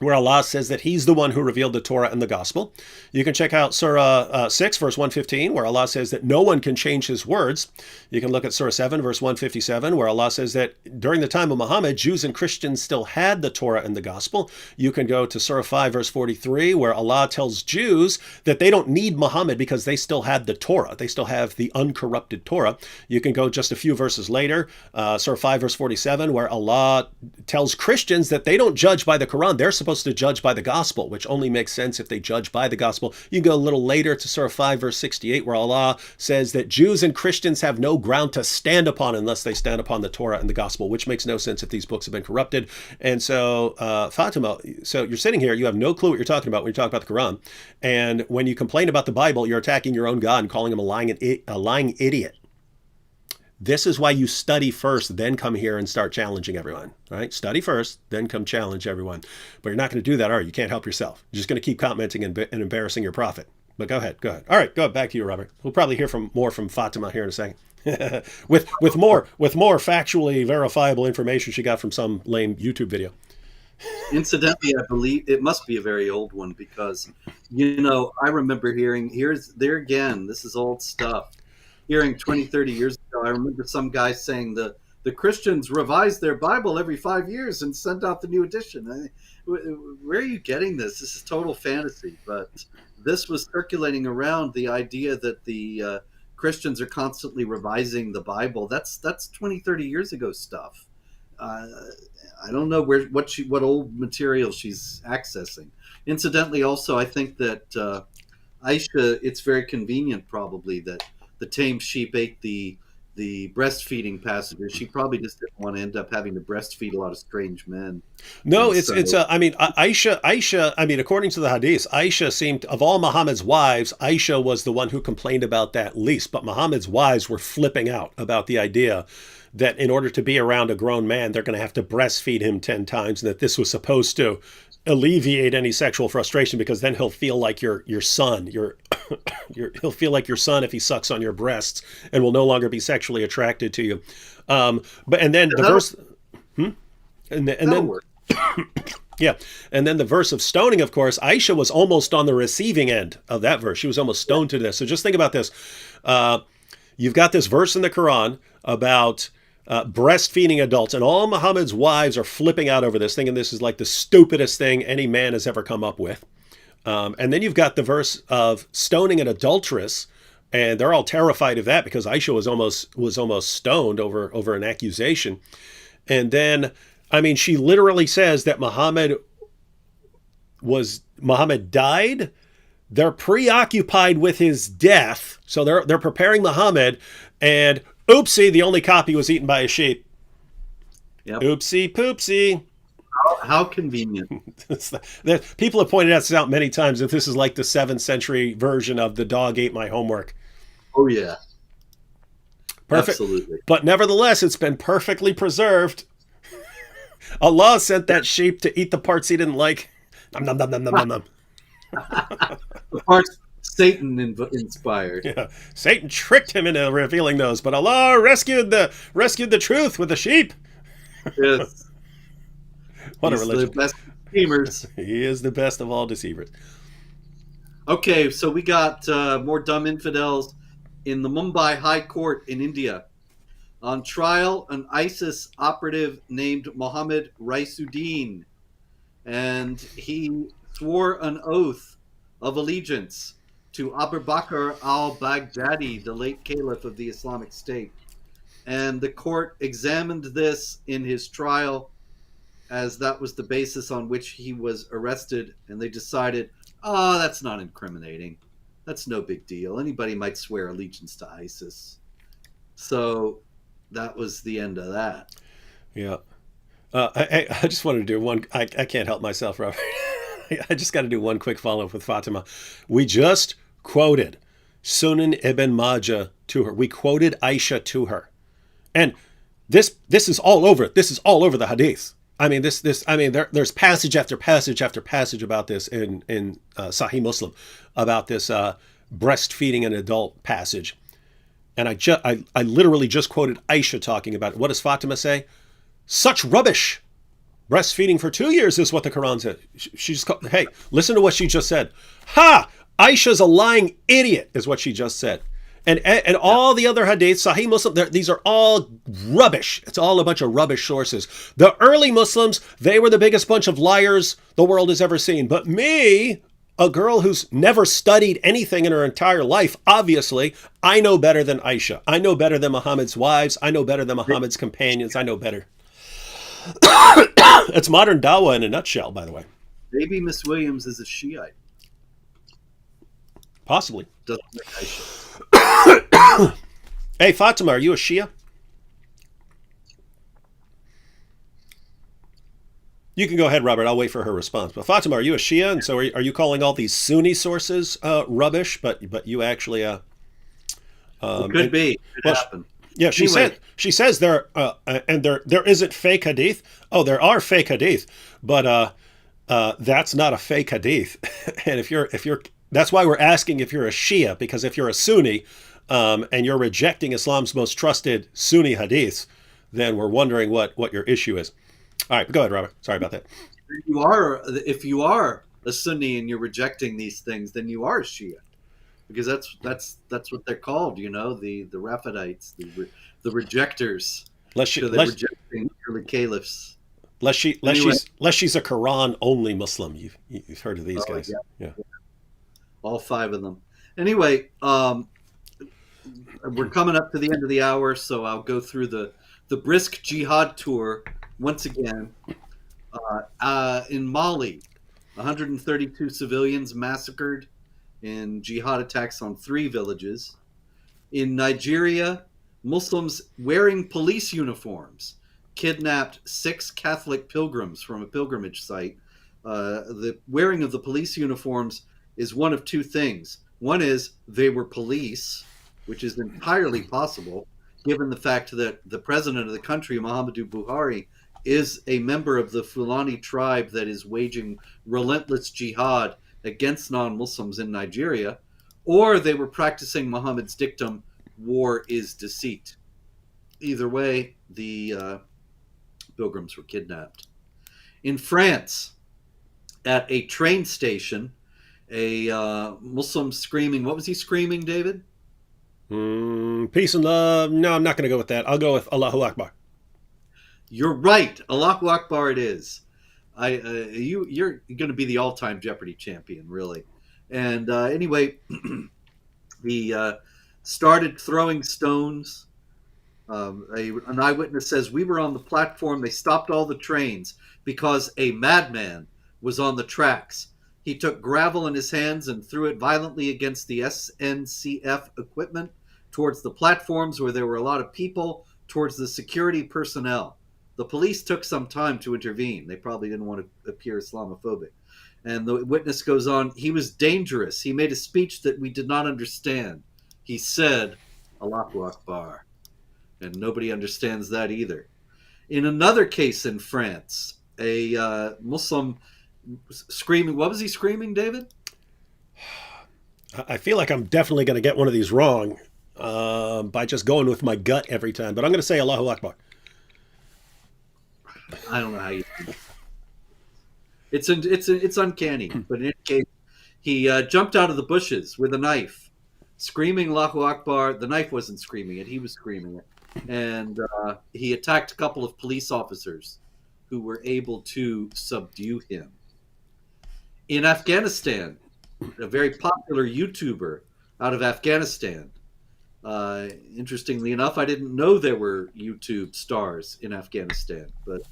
Where Allah says that he's the one who revealed the Torah and the gospel. You can check out Surah 6, verse 115, where Allah says that no one can change his words. You can look at Surah 7, verse 157, where Allah says that during the time of Muhammad, Jews and Christians still had the Torah and the gospel. You can go to Surah 5, verse 43, where Allah tells Jews that they don't need Muhammad because they still had the Torah. They still have the uncorrupted Torah. You can go just a few verses later, Surah 5, verse 47, where Allah tells Christians that they don't judge by the Quran. They're supposed to judge by the gospel, which only makes sense if they judge by the gospel. You go a little later to Surah 5, verse 68, where Allah says that Jews and Christians have no ground to stand upon unless they stand upon the Torah and the gospel, which makes no sense if these books have been corrupted. And so, Fatima, so you're sitting here, you have no clue what you're talking about when you talk about the Quran. And when you complain about the Bible, you're attacking your own God and calling him a lying idiot. This is why you study first, then come here and start challenging everyone. All right? Study first, then come challenge everyone. But you're not going to do that, are you? You can't help yourself. You're just going to keep commenting and embarrassing your prophet. But go ahead. All right, go back to you, Robert. We'll probably hear more from Fatima here in a second. with more factually verifiable information she got from some lame YouTube video. Incidentally, I believe it must be a very old one because, I remember hearing, there again, this is old stuff. Hearing 20, 30 years ago, I remember some guy saying the Christians revise their Bible every 5 years and send out the new edition. Where are you getting this? This is total fantasy. But this was circulating around, the idea that the Christians are constantly revising the Bible. That's 20, 30 years ago stuff. I don't know what old material she's accessing. Incidentally, also, I think that Aisha, it's very convenient probably that the tame sheep ate the breastfeeding passages. She probably just didn't want to end up having to breastfeed a lot of strange men. No, Aisha, according to the hadith, Aisha seemed, of all Muhammad's wives, Aisha was the one who complained about that least. But Muhammad's wives were flipping out about the idea that in order to be around a grown man, they're going to have to breastfeed him 10 times, and that this was supposed to alleviate any sexual frustration because then he'll feel like your son. He'll feel like your son if he sucks on your breasts and will no longer be sexually attracted to you. And then the verse of stoning, of course, Aisha was almost on the receiving end of that verse. She was almost stoned to death. So just think about this. You've got this verse in the Quran about breastfeeding adults, and all Muhammad's wives are flipping out over this, thinking this is like the stupidest thing any man has ever come up with. And then you've got the verse of stoning an adulteress, and they're all terrified of that because Aisha was almost stoned over an accusation. And then, I mean, she literally says that Muhammad died. They're preoccupied with his death, so they're preparing Muhammad, and oopsie, the only copy was eaten by a sheep. Yep. Oopsie poopsie. How convenient. People have pointed this out many times that this is like the 7th century version of the dog ate my homework. Oh, yeah. Perfect. Absolutely. But nevertheless, it's been perfectly preserved. Allah sent that sheep to eat the parts he didn't like. Nom, nom, nom, nom, nom, nom, nom. The parts Satan inspired. Yeah. Satan tricked him into revealing those, but Allah rescued the truth with the sheep. Yes. What He's a religion. the best deceivers. He is the best of all deceivers. Okay, so we got more dumb infidels in the Mumbai High Court in India. On trial, an ISIS operative named Mohammed Raisuddin, and he swore an oath of allegiance to Abu Bakr al-Baghdadi, the late caliph of the Islamic State. And the court examined this in his trial, as that was the basis on which he was arrested, and they decided, oh, that's not incriminating. That's no big deal. Anybody might swear allegiance to ISIS. So that was the end of that. Yeah. I just wanted to do one. I can't help myself, Robert. I just got to do one quick follow-up with Fatima. We just quoted Sunan ibn Majah to her. We quoted Aisha to her. And this is all over. This is all over the hadith. I mean, there's passage after passage after passage about this in Sahih Muslim, about this breastfeeding an adult passage. And I literally just quoted Aisha talking about it. What does Fatima say? Such rubbish. Breastfeeding for 2 years is what the Quran said. Hey, listen to what she just said. Ha! Aisha's a lying idiot, is what she just said. And all the other hadiths, Sahih Muslim, these are all rubbish. It's all a bunch of rubbish sources. The early Muslims, they were the biggest bunch of liars the world has ever seen. But me, a girl who's never studied anything in her entire life, obviously, I know better than Aisha. I know better than Muhammad's wives. I know better than Muhammad's companions. I know better. It's modern dawah in a nutshell, by the way. Maybe Miss Williams is a Shiite. Possibly. Doesn't like Aisha. Hey, Fatima, are you a Shia? You can go ahead, Robert. I'll wait for her response. But Fatima, are you a Shia? And so are you calling all these Sunni sources rubbish? But you actually It could be. It happened. Yeah, she says there isn't fake hadith. Oh, there are fake hadith, but that's not a fake hadith. And if you're that's why we're asking if you're a Shia, because if you're a Sunni and you're rejecting Islam's most trusted Sunni hadiths, then we're wondering what your issue is. All right, go ahead, Robert. Sorry about that. If you are a Sunni and you're rejecting these things, then you are a Shia. Because that's what they're called, the Rafidites, the rejectors. They're rejecting early caliphs. Unless she's a Quran only Muslim. You've heard of these guys, yeah. All 5 of them. Anyway, we're coming up to the end of the hour, so I'll go through the brisk jihad tour once again. In Mali, 132 civilians massacred in jihad attacks on 3 villages. In Nigeria, Muslims wearing police uniforms kidnapped 6 Catholic pilgrims from a pilgrimage site. The wearing of the police uniforms is one of 2 things. One is they were police, which is entirely possible, given the fact that the president of the country, Muhammadu Buhari, is a member of the Fulani tribe that is waging relentless jihad against non-Muslims in Nigeria, or they were practicing Muhammad's dictum, war is deceit. Either way, the pilgrims were kidnapped. In France, at a train station, a Muslim screaming, what was he screaming, David? Peace and love. No, I'm not going to go with that. I'll go with Allahu Akbar. You're right. Allahu Akbar it is. you're going to be the all-time Jeopardy champion, really. And anyway, he started throwing stones. An eyewitness says, "We were on the platform. They stopped all the trains because a madman was on the tracks. He took gravel in his hands and threw it violently against the SNCF equipment, towards the platforms where there were a lot of people, towards the security personnel. The police took some time to intervene. They probably didn't want to appear Islamophobic." And the witness goes on, "He was dangerous. He made a speech that we did not understand. He said, Allahu Akbar." And nobody understands that either. In another case in France, a Muslim screaming. What was he screaming, David? I feel like I'm definitely going to get one of these wrong by just going with my gut every time. But I'm going to say Allahu Akbar. I don't know how you. It's uncanny, but in any case, he jumped out of the bushes with a knife, screaming Allahu Akbar. The knife wasn't screaming it; he was screaming it, and he attacked a couple of police officers, who were able to subdue him. In Afghanistan, a very popular YouTuber out of Afghanistan. Interestingly enough, I didn't know there were YouTube stars in Afghanistan, but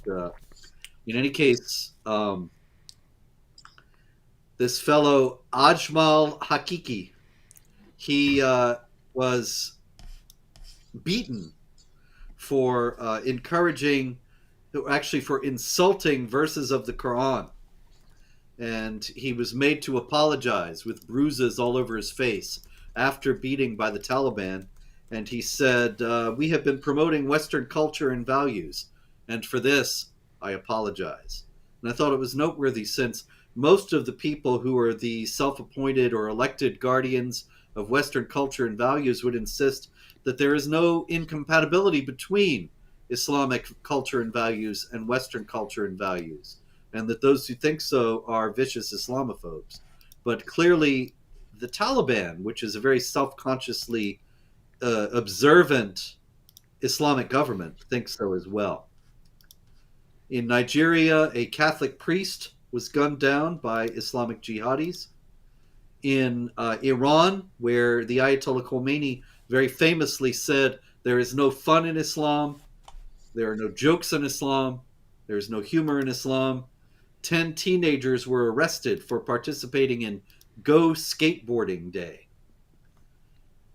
in any case, this fellow Ajmal Hakiki, he was beaten for for insulting verses of the Quran. And he was made to apologize with bruises all over his face after beating by the Taliban. And he said, "We have been promoting Western culture and values, and for this, I apologize." And I thought it was noteworthy, since most of the people who are the self-appointed or elected guardians of Western culture and values would insist that there is no incompatibility between Islamic culture and values and Western culture and values, and that those who think so are vicious Islamophobes. But clearly, the Taliban, which is a very self-consciously observant Islamic government, thinks so as well. In Nigeria, a Catholic priest was gunned down by Islamic jihadis. In Iran, where the Ayatollah Khomeini very famously said, "There is no fun in Islam, there are no jokes in Islam, there is no humor in Islam," 10 teenagers were arrested for participating in Go Skateboarding Day.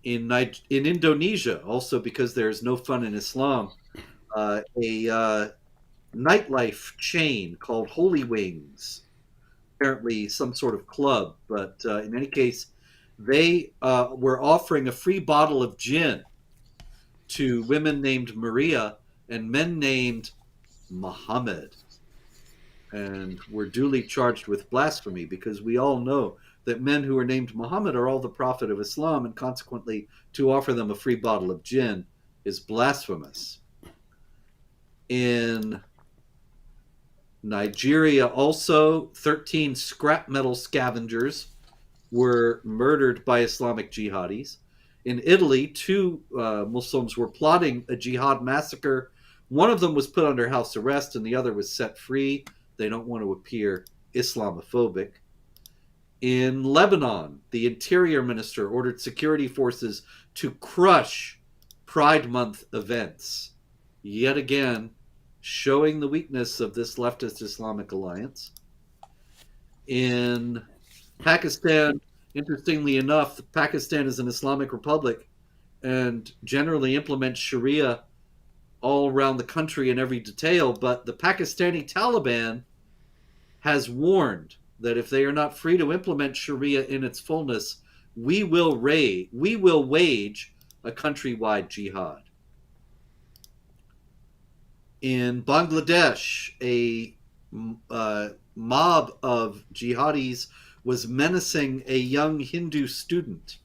In Indonesia, also because there is no fun in Islam, a nightlife chain called Holy Wings, apparently some sort of club, but in any case, they were offering a free bottle of gin to women named Maria and men named Muhammad, and were duly charged with blasphemy, because we all know that men who are named Muhammad are all the prophet of Islam, and consequently to offer them a free bottle of gin is blasphemous. In Nigeria also, 13 scrap metal scavengers were murdered by Islamic jihadis. In Italy, 2 Muslims were plotting a jihad massacre. One of them was put under house arrest and the other was set free. They don't want to appear Islamophobic. In Lebanon, the interior minister ordered security forces to crush Pride Month events. Yet again, showing the weakness of this leftist Islamic alliance. In Pakistan, interestingly enough, Pakistan is an Islamic republic and generally implements Sharia all around the country in every detail, but the Pakistani Taliban has warned that if they are not free to implement Sharia in its fullness, we will wage a countrywide jihad. In Bangladesh, a mob of jihadis was menacing a young Hindu student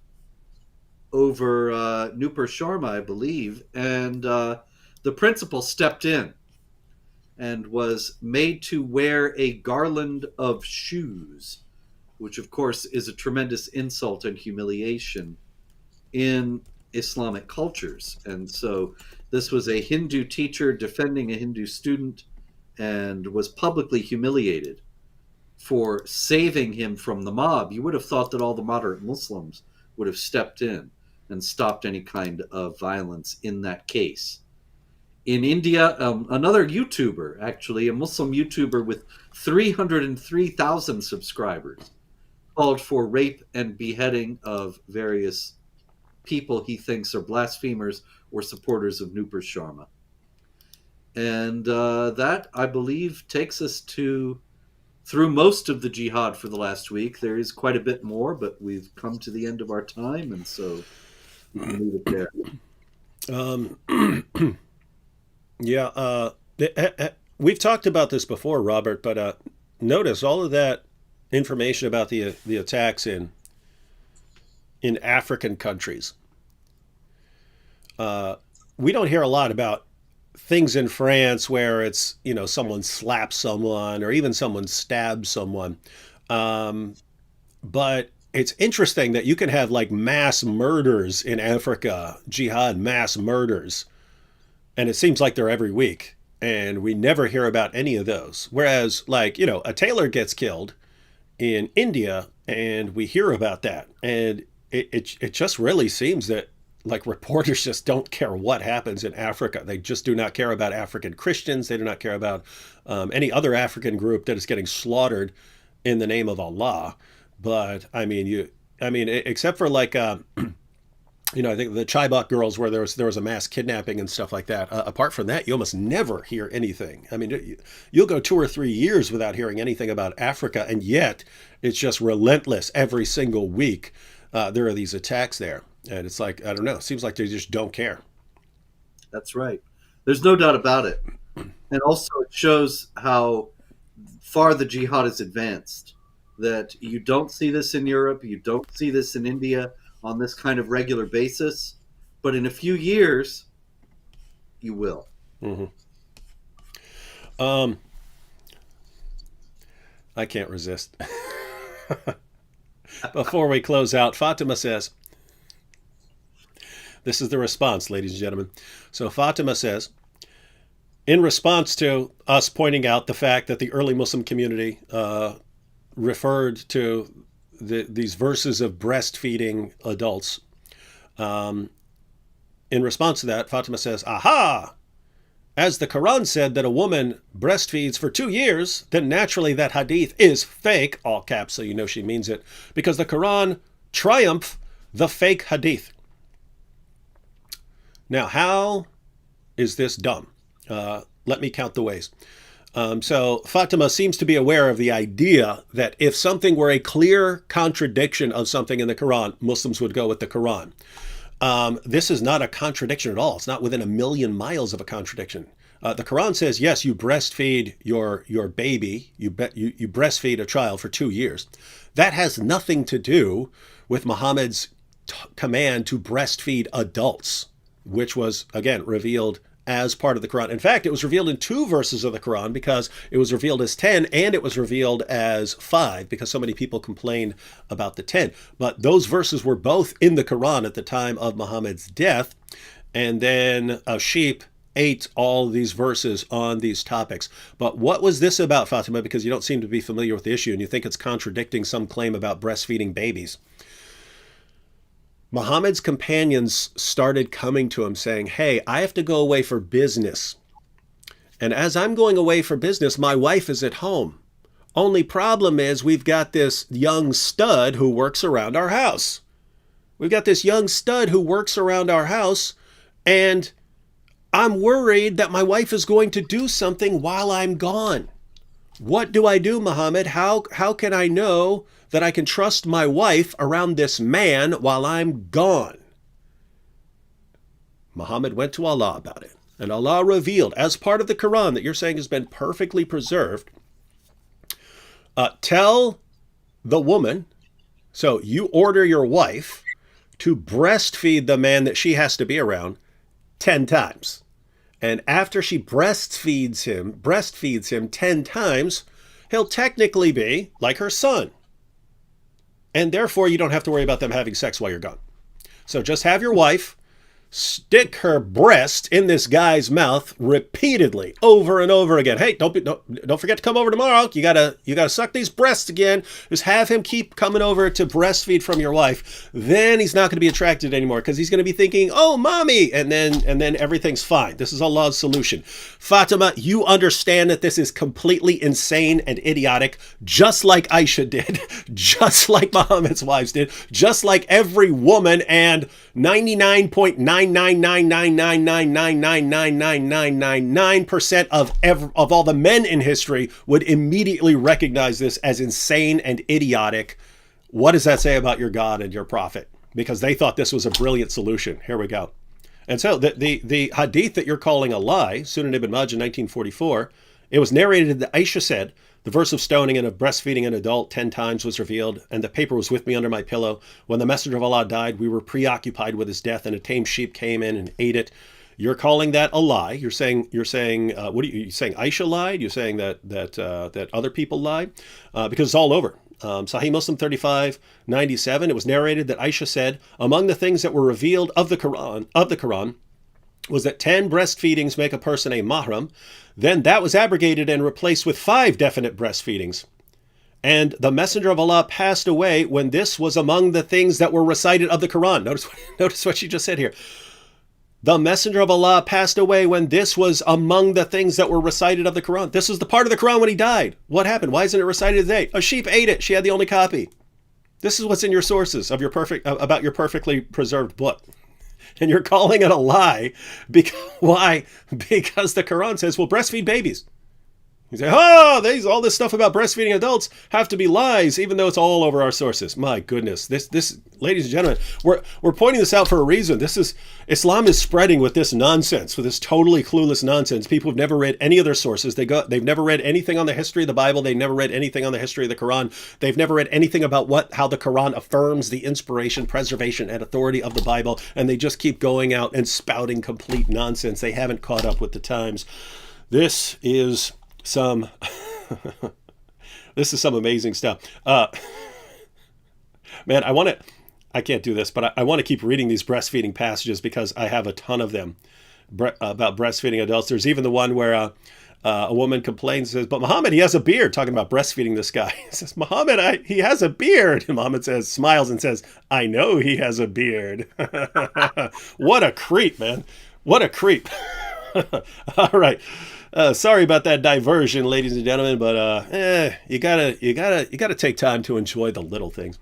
over Nupur Sharma, I believe, and the principal stepped in and was made to wear a garland of shoes, which of course is a tremendous insult and humiliation in Islamic cultures. And so this was a Hindu teacher defending a Hindu student, and was publicly humiliated for saving him from the mob, you would have thought that all the moderate Muslims would have stepped in and stopped any kind of violence in that case. In India, another YouTuber, actually, a Muslim YouTuber with 303,000 subscribers, called for rape and beheading of various people he thinks are blasphemers or supporters of Nupur Sharma. And that, I believe, takes us through most of the jihad for the last week. There is quite a bit more, but we've come to the end of our time, and so we can leave it there. Yeah, we've talked about this before, Robert, but notice all of that information about the attacks in African countries. We don't hear a lot about things in France where it's, someone slaps someone or even someone stabs someone. But it's interesting that you can have like mass murders in Africa, jihad mass murders, and it seems like they're every week. And we never hear about any of those. Whereas, like, a tailor gets killed in India and we hear about that. And it just really seems that like reporters just don't care what happens in Africa. They just do not care about African Christians. They do not care about any other African group that is getting slaughtered in the name of Allah. But I mean, except for like, I think the Chibok girls where there was a mass kidnapping and stuff like that. Apart from that, you almost never hear anything. I mean, you'll go 2 or 3 years without hearing anything about Africa, and yet it's just relentless every single week. There are these attacks there. And it's like, I don't know, it seems like they just don't care. That's right. There's no doubt about it. And also it shows how far the jihad is advanced, that you don't see this in Europe, you don't see this in India on this kind of regular basis, but in a few years, you will. Mm-hmm. I can't resist. Before we close out, Fatima says, this is the response, ladies and gentlemen. So Fatima says, in response to us pointing out the fact that the early Muslim community referred to these verses of breastfeeding adults, in response to that, Fatima says, aha! As the Quran said that a woman breastfeeds for 2 years, then naturally that hadith is fake, all caps, so you know she means it, because the Quran triumph the fake hadith. Now, how is this done? Let me count the ways. So Fatima seems to be aware of the idea that if something were a clear contradiction of something in the Quran, Muslims would go with the Quran. This is not a contradiction at all. It's not within a million miles of a contradiction. The Quran says, yes, you breastfeed your baby, you breastfeed a child for 2 years. That has nothing to do with Muhammad's command to breastfeed adults, which was, again, revealed as part of the Quran. In fact, it was revealed in 2 verses of the Quran because it was revealed as 10 and it was revealed as 5 because so many people complained about the 10. But those verses were both in the Quran at the time of Muhammad's death. And then a sheep ate all these verses on these topics. But what was this about, Fatima? Because you don't seem to be familiar with the issue and you think it's contradicting some claim about breastfeeding babies. Muhammad's companions started coming to him saying, hey, I have to go away for business. And as I'm going away for business, my wife is at home. Only problem is we've got this young stud who works around our house. And I'm worried that my wife is going to do something while I'm gone. What do I do, Muhammad? How can I know that I can trust my wife around this man while I'm gone? Muhammad went to Allah about it. And Allah revealed, as part of the Quran that you're saying has been perfectly preserved, tell the woman, so you order your wife to breastfeed the man that she has to be around 10 times. And after she breastfeeds him 10 times, he'll technically be like her son. And therefore, you don't have to worry about them having sex while you're gone. So just have your wife stick her breast in this guy's mouth repeatedly, over and over again. Hey, don't forget to come over tomorrow. You gotta suck these breasts again. Just have him keep coming over to breastfeed from your wife. Then he's not going to be attracted anymore because he's going to be thinking, "Oh, mommy," and then everything's fine. This is Allah's solution. Fatima, you understand that this is completely insane and idiotic, just like Aisha did, just like Muhammad's wives did, just like every woman and 99.99999999999% of all the men in history would immediately recognize this as insane and idiotic. What does that say about your God and your prophet? Because they thought this was a brilliant solution. Here we go. And so the hadith that you're calling a lie, Sunan ibn Majah, 1944, it was narrated that Aisha said, "The verse of stoning and of breastfeeding an adult 10 times was revealed, and the paper was with me under my pillow. When the Messenger of Allah died, we were preoccupied with his death, and a tame sheep came in and ate it." You're calling that a lie. You're saying what are you saying? Aisha lied. You're saying that other people lied, because it's all over. Sahih Muslim 3597. It was narrated that Aisha said, among the things that were revealed of the Quran was that 10 breastfeedings make a person a mahram. Then that was abrogated and replaced with 5 definite breastfeedings. And the Messenger of Allah passed away when this was among the things that were recited of the Quran. Notice what she just said here. The Messenger of Allah passed away when this was among the things that were recited of the Quran. This was the part of the Quran when he died. What happened? Why isn't it recited today? A sheep ate it. She had the only copy. This is what's in your sources of about your perfectly preserved book. And you're calling it a lie. Why? Because the Quran says, well, breastfeed babies. You say, all this stuff about breastfeeding adults have to be lies, even though it's all over our sources. My goodness, this, ladies and gentlemen, we're pointing this out for a reason. Islam is spreading with this nonsense, with this totally clueless nonsense. People have never read any of their sources. They've never read anything on the history of the Bible. They've never read anything on the history of the Quran. They've never read anything about how the Quran affirms the inspiration, preservation, and authority of the Bible, and they just keep going out and spouting complete nonsense. They haven't caught up with the times. This is some amazing stuff. Man, I can't do this, but I want to keep reading these breastfeeding passages because I have a ton of them about breastfeeding adults. There's even the one where a woman complains and says, but Muhammad, he has a beard, talking about breastfeeding this guy. He says, Muhammad, he has a beard. And Muhammad smiles and says, I know he has a beard. What a creep, man. What a creep. All right. Sorry about that diversion, ladies and gentlemen, but you gotta take time to enjoy the little things.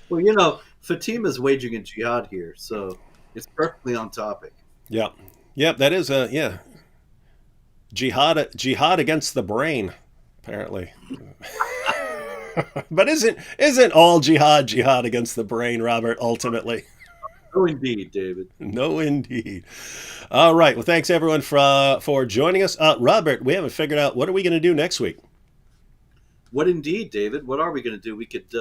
Well, Fatima's waging a jihad here, so it's perfectly on topic. Yeah, that is jihad against the brain, apparently. But isn't all jihad against the brain, Robert? Ultimately. No, indeed, David. No, indeed. All right. Well, thanks everyone for joining us. Robert, we haven't figured out what are we going to do next week. What indeed, David? What are we going to do? We could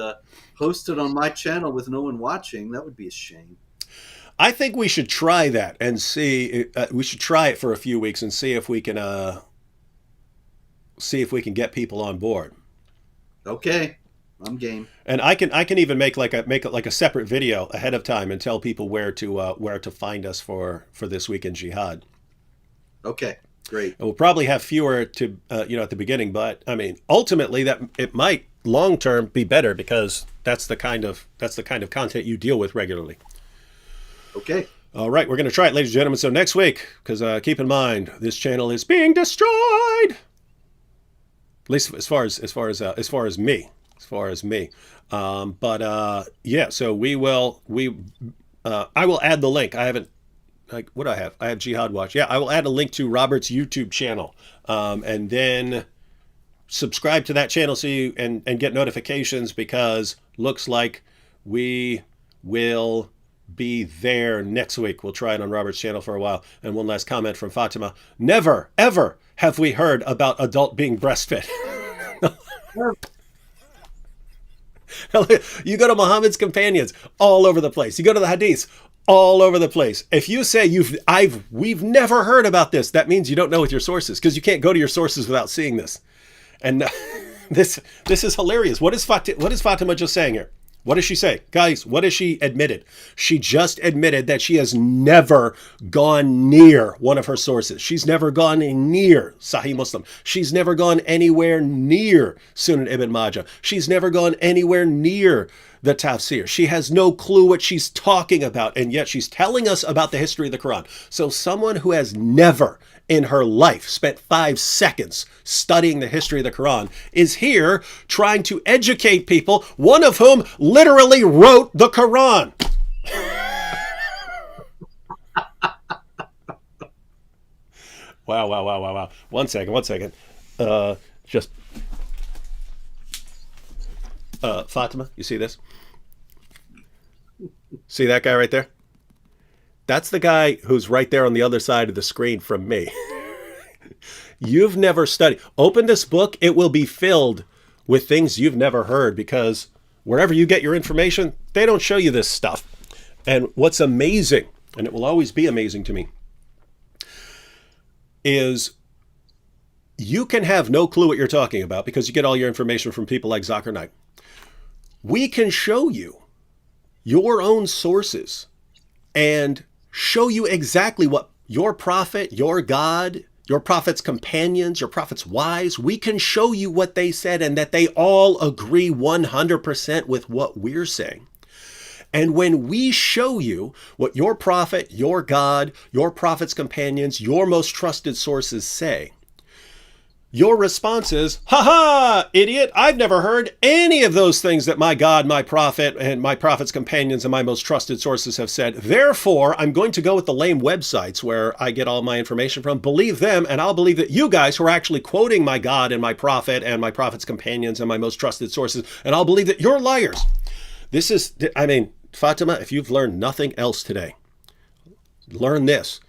host it on my channel with no one watching. That would be a shame. I think we should try that and see. We should try it for a few weeks and see if we can get people on board. Okay. I'm game. And I can even make a separate video ahead of time and tell people where to find us for this week in Jihad. Okay, great. And we'll probably have fewer at the beginning, but I mean, ultimately that it might long term be better because that's the kind of content you deal with regularly. Okay. All right, we're going to try it, ladies and gentlemen. So next week, because keep in mind this channel is being destroyed. At least as far as me. So I will add the link. I haven't, what do I have? I have Jihad Watch. Yeah, I will add a link to Robert's YouTube channel, and then subscribe to that channel and get notifications, because looks like we will be there next week. We'll try it on Robert's channel for a while. And one last comment from Fatima. Never, ever have we heard about adult being breastfed. You go to Muhammad's companions, all over the place. You go to the hadiths, all over the place. If you say we've never heard about this, that means you don't know with your sources, because you can't go to your sources without seeing this. And this is hilarious. What is Fatima just saying here? What does she say? Guys, what has she admitted? She just admitted that she has never gone near one of her sources. She's never gone near Sahih Muslim. She's never gone anywhere near Sunan Ibn Majah. She's never gone anywhere near the tafsir. She has no clue what she's talking about, and yet she's telling us about the history of the Quran. So someone who has never in her life spent 5 seconds studying the history of the Quran is here trying to educate people, one of whom literally wrote the Quran. Wow. One second. Fatima, you see this? See that guy right there? That's the guy who's right there on the other side of the screen from me. You've never studied. Open this book. It will be filled with things you've never heard, because wherever you get your information, they don't show you this stuff. And what's amazing, and it will always be amazing to me, is you can have no clue what you're talking about because you get all your information from people like Zakir Naik. We can show you your own sources and show you exactly what your prophet, your God, your prophet's companions, your prophet's wives, we can show you what they said and that they all agree 100% with what we're saying. And when we show you what your prophet, your God, your prophet's companions, your most trusted sources say, your response is, ha, idiot, I've never heard any of those things that my God, my prophet, and my prophet's companions and my most trusted sources have said. Therefore, I'm going to go with the lame websites where I get all my information from, believe them, and I'll believe that you guys who are actually quoting my God and my prophet's companions and my most trusted sources, and I'll believe that you're liars. This is, Fatima, if you've learned nothing else today, learn this.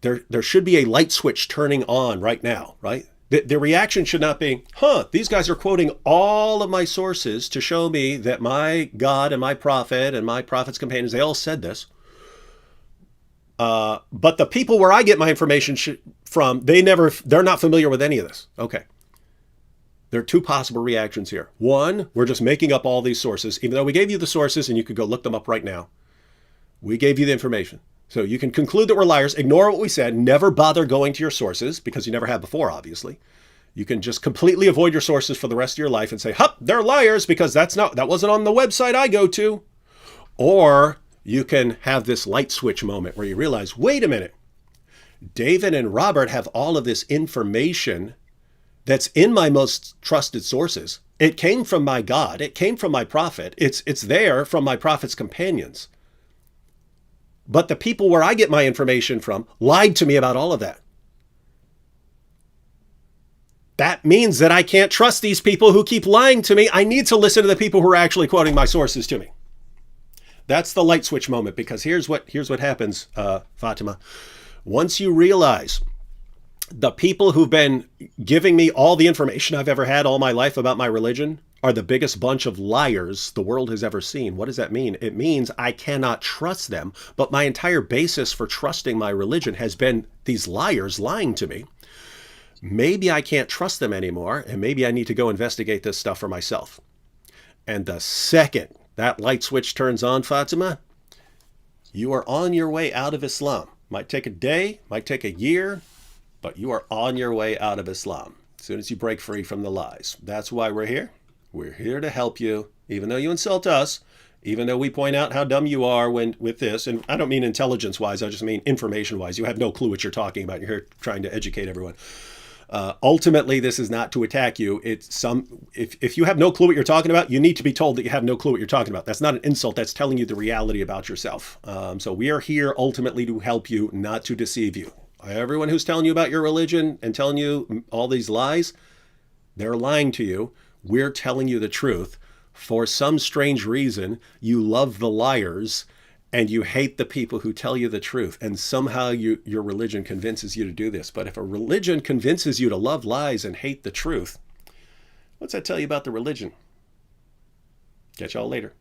There should be a light switch turning on right now, right? The reaction should not be, these guys are quoting all of my sources to show me that my God and my prophet and my prophet's companions, they all said this. But the people where I get my information from, they're not familiar with any of this. Okay. There are 2 possible reactions here. One, we're just making up all these sources, even though we gave you the sources and you could go look them up right now. We gave you the information. So you can conclude that we're liars, ignore what we said, never bother going to your sources, because you never have before, obviously. You can just completely avoid your sources for the rest of your life and say, they're liars because that wasn't on the website I go to. Or you can have this light switch moment where you realize, wait a minute, David and Robert have all of this information that's in my most trusted sources. It came from my God. It came from my prophet. It's there from my prophet's companions. But the people where I get my information from lied to me about all of that. That means that I can't trust these people who keep lying to me. I need to listen to the people who are actually quoting my sources to me. That's the light switch moment, because here's what happens, Fatima. Once you realize the people who've been giving me all the information I've ever had all my life about my religion are the biggest bunch of liars the world has ever seen. What does that mean? It means I cannot trust them, but my entire basis for trusting my religion has been these liars lying to me. Maybe I can't trust them anymore, and maybe I need to go investigate this stuff for myself. And the second that light switch turns on, Fatima, you are on your way out of Islam. Might take a day, might take a year, but you are on your way out of Islam as soon as you break free from the lies. That's why we're here. We're here to help you, even though you insult us, even though we point out how dumb you are with this. And I don't mean intelligence-wise, I just mean information-wise. You have no clue what you're talking about. You're here trying to educate everyone. Ultimately, this is not to attack you. If you have no clue what you're talking about, you need to be told that you have no clue what you're talking about. That's not an insult. That's telling you the reality about yourself. So we are here ultimately to help you, not to deceive you. Everyone who's telling you about your religion and telling you all these lies, they're lying to you. We're telling you the truth. For some strange reason, you love the liars and you hate the people who tell you the truth. And somehow your religion convinces you to do this. But if a religion convinces you to love lies and hate the truth, what's that tell you about the religion? Catch y'all later.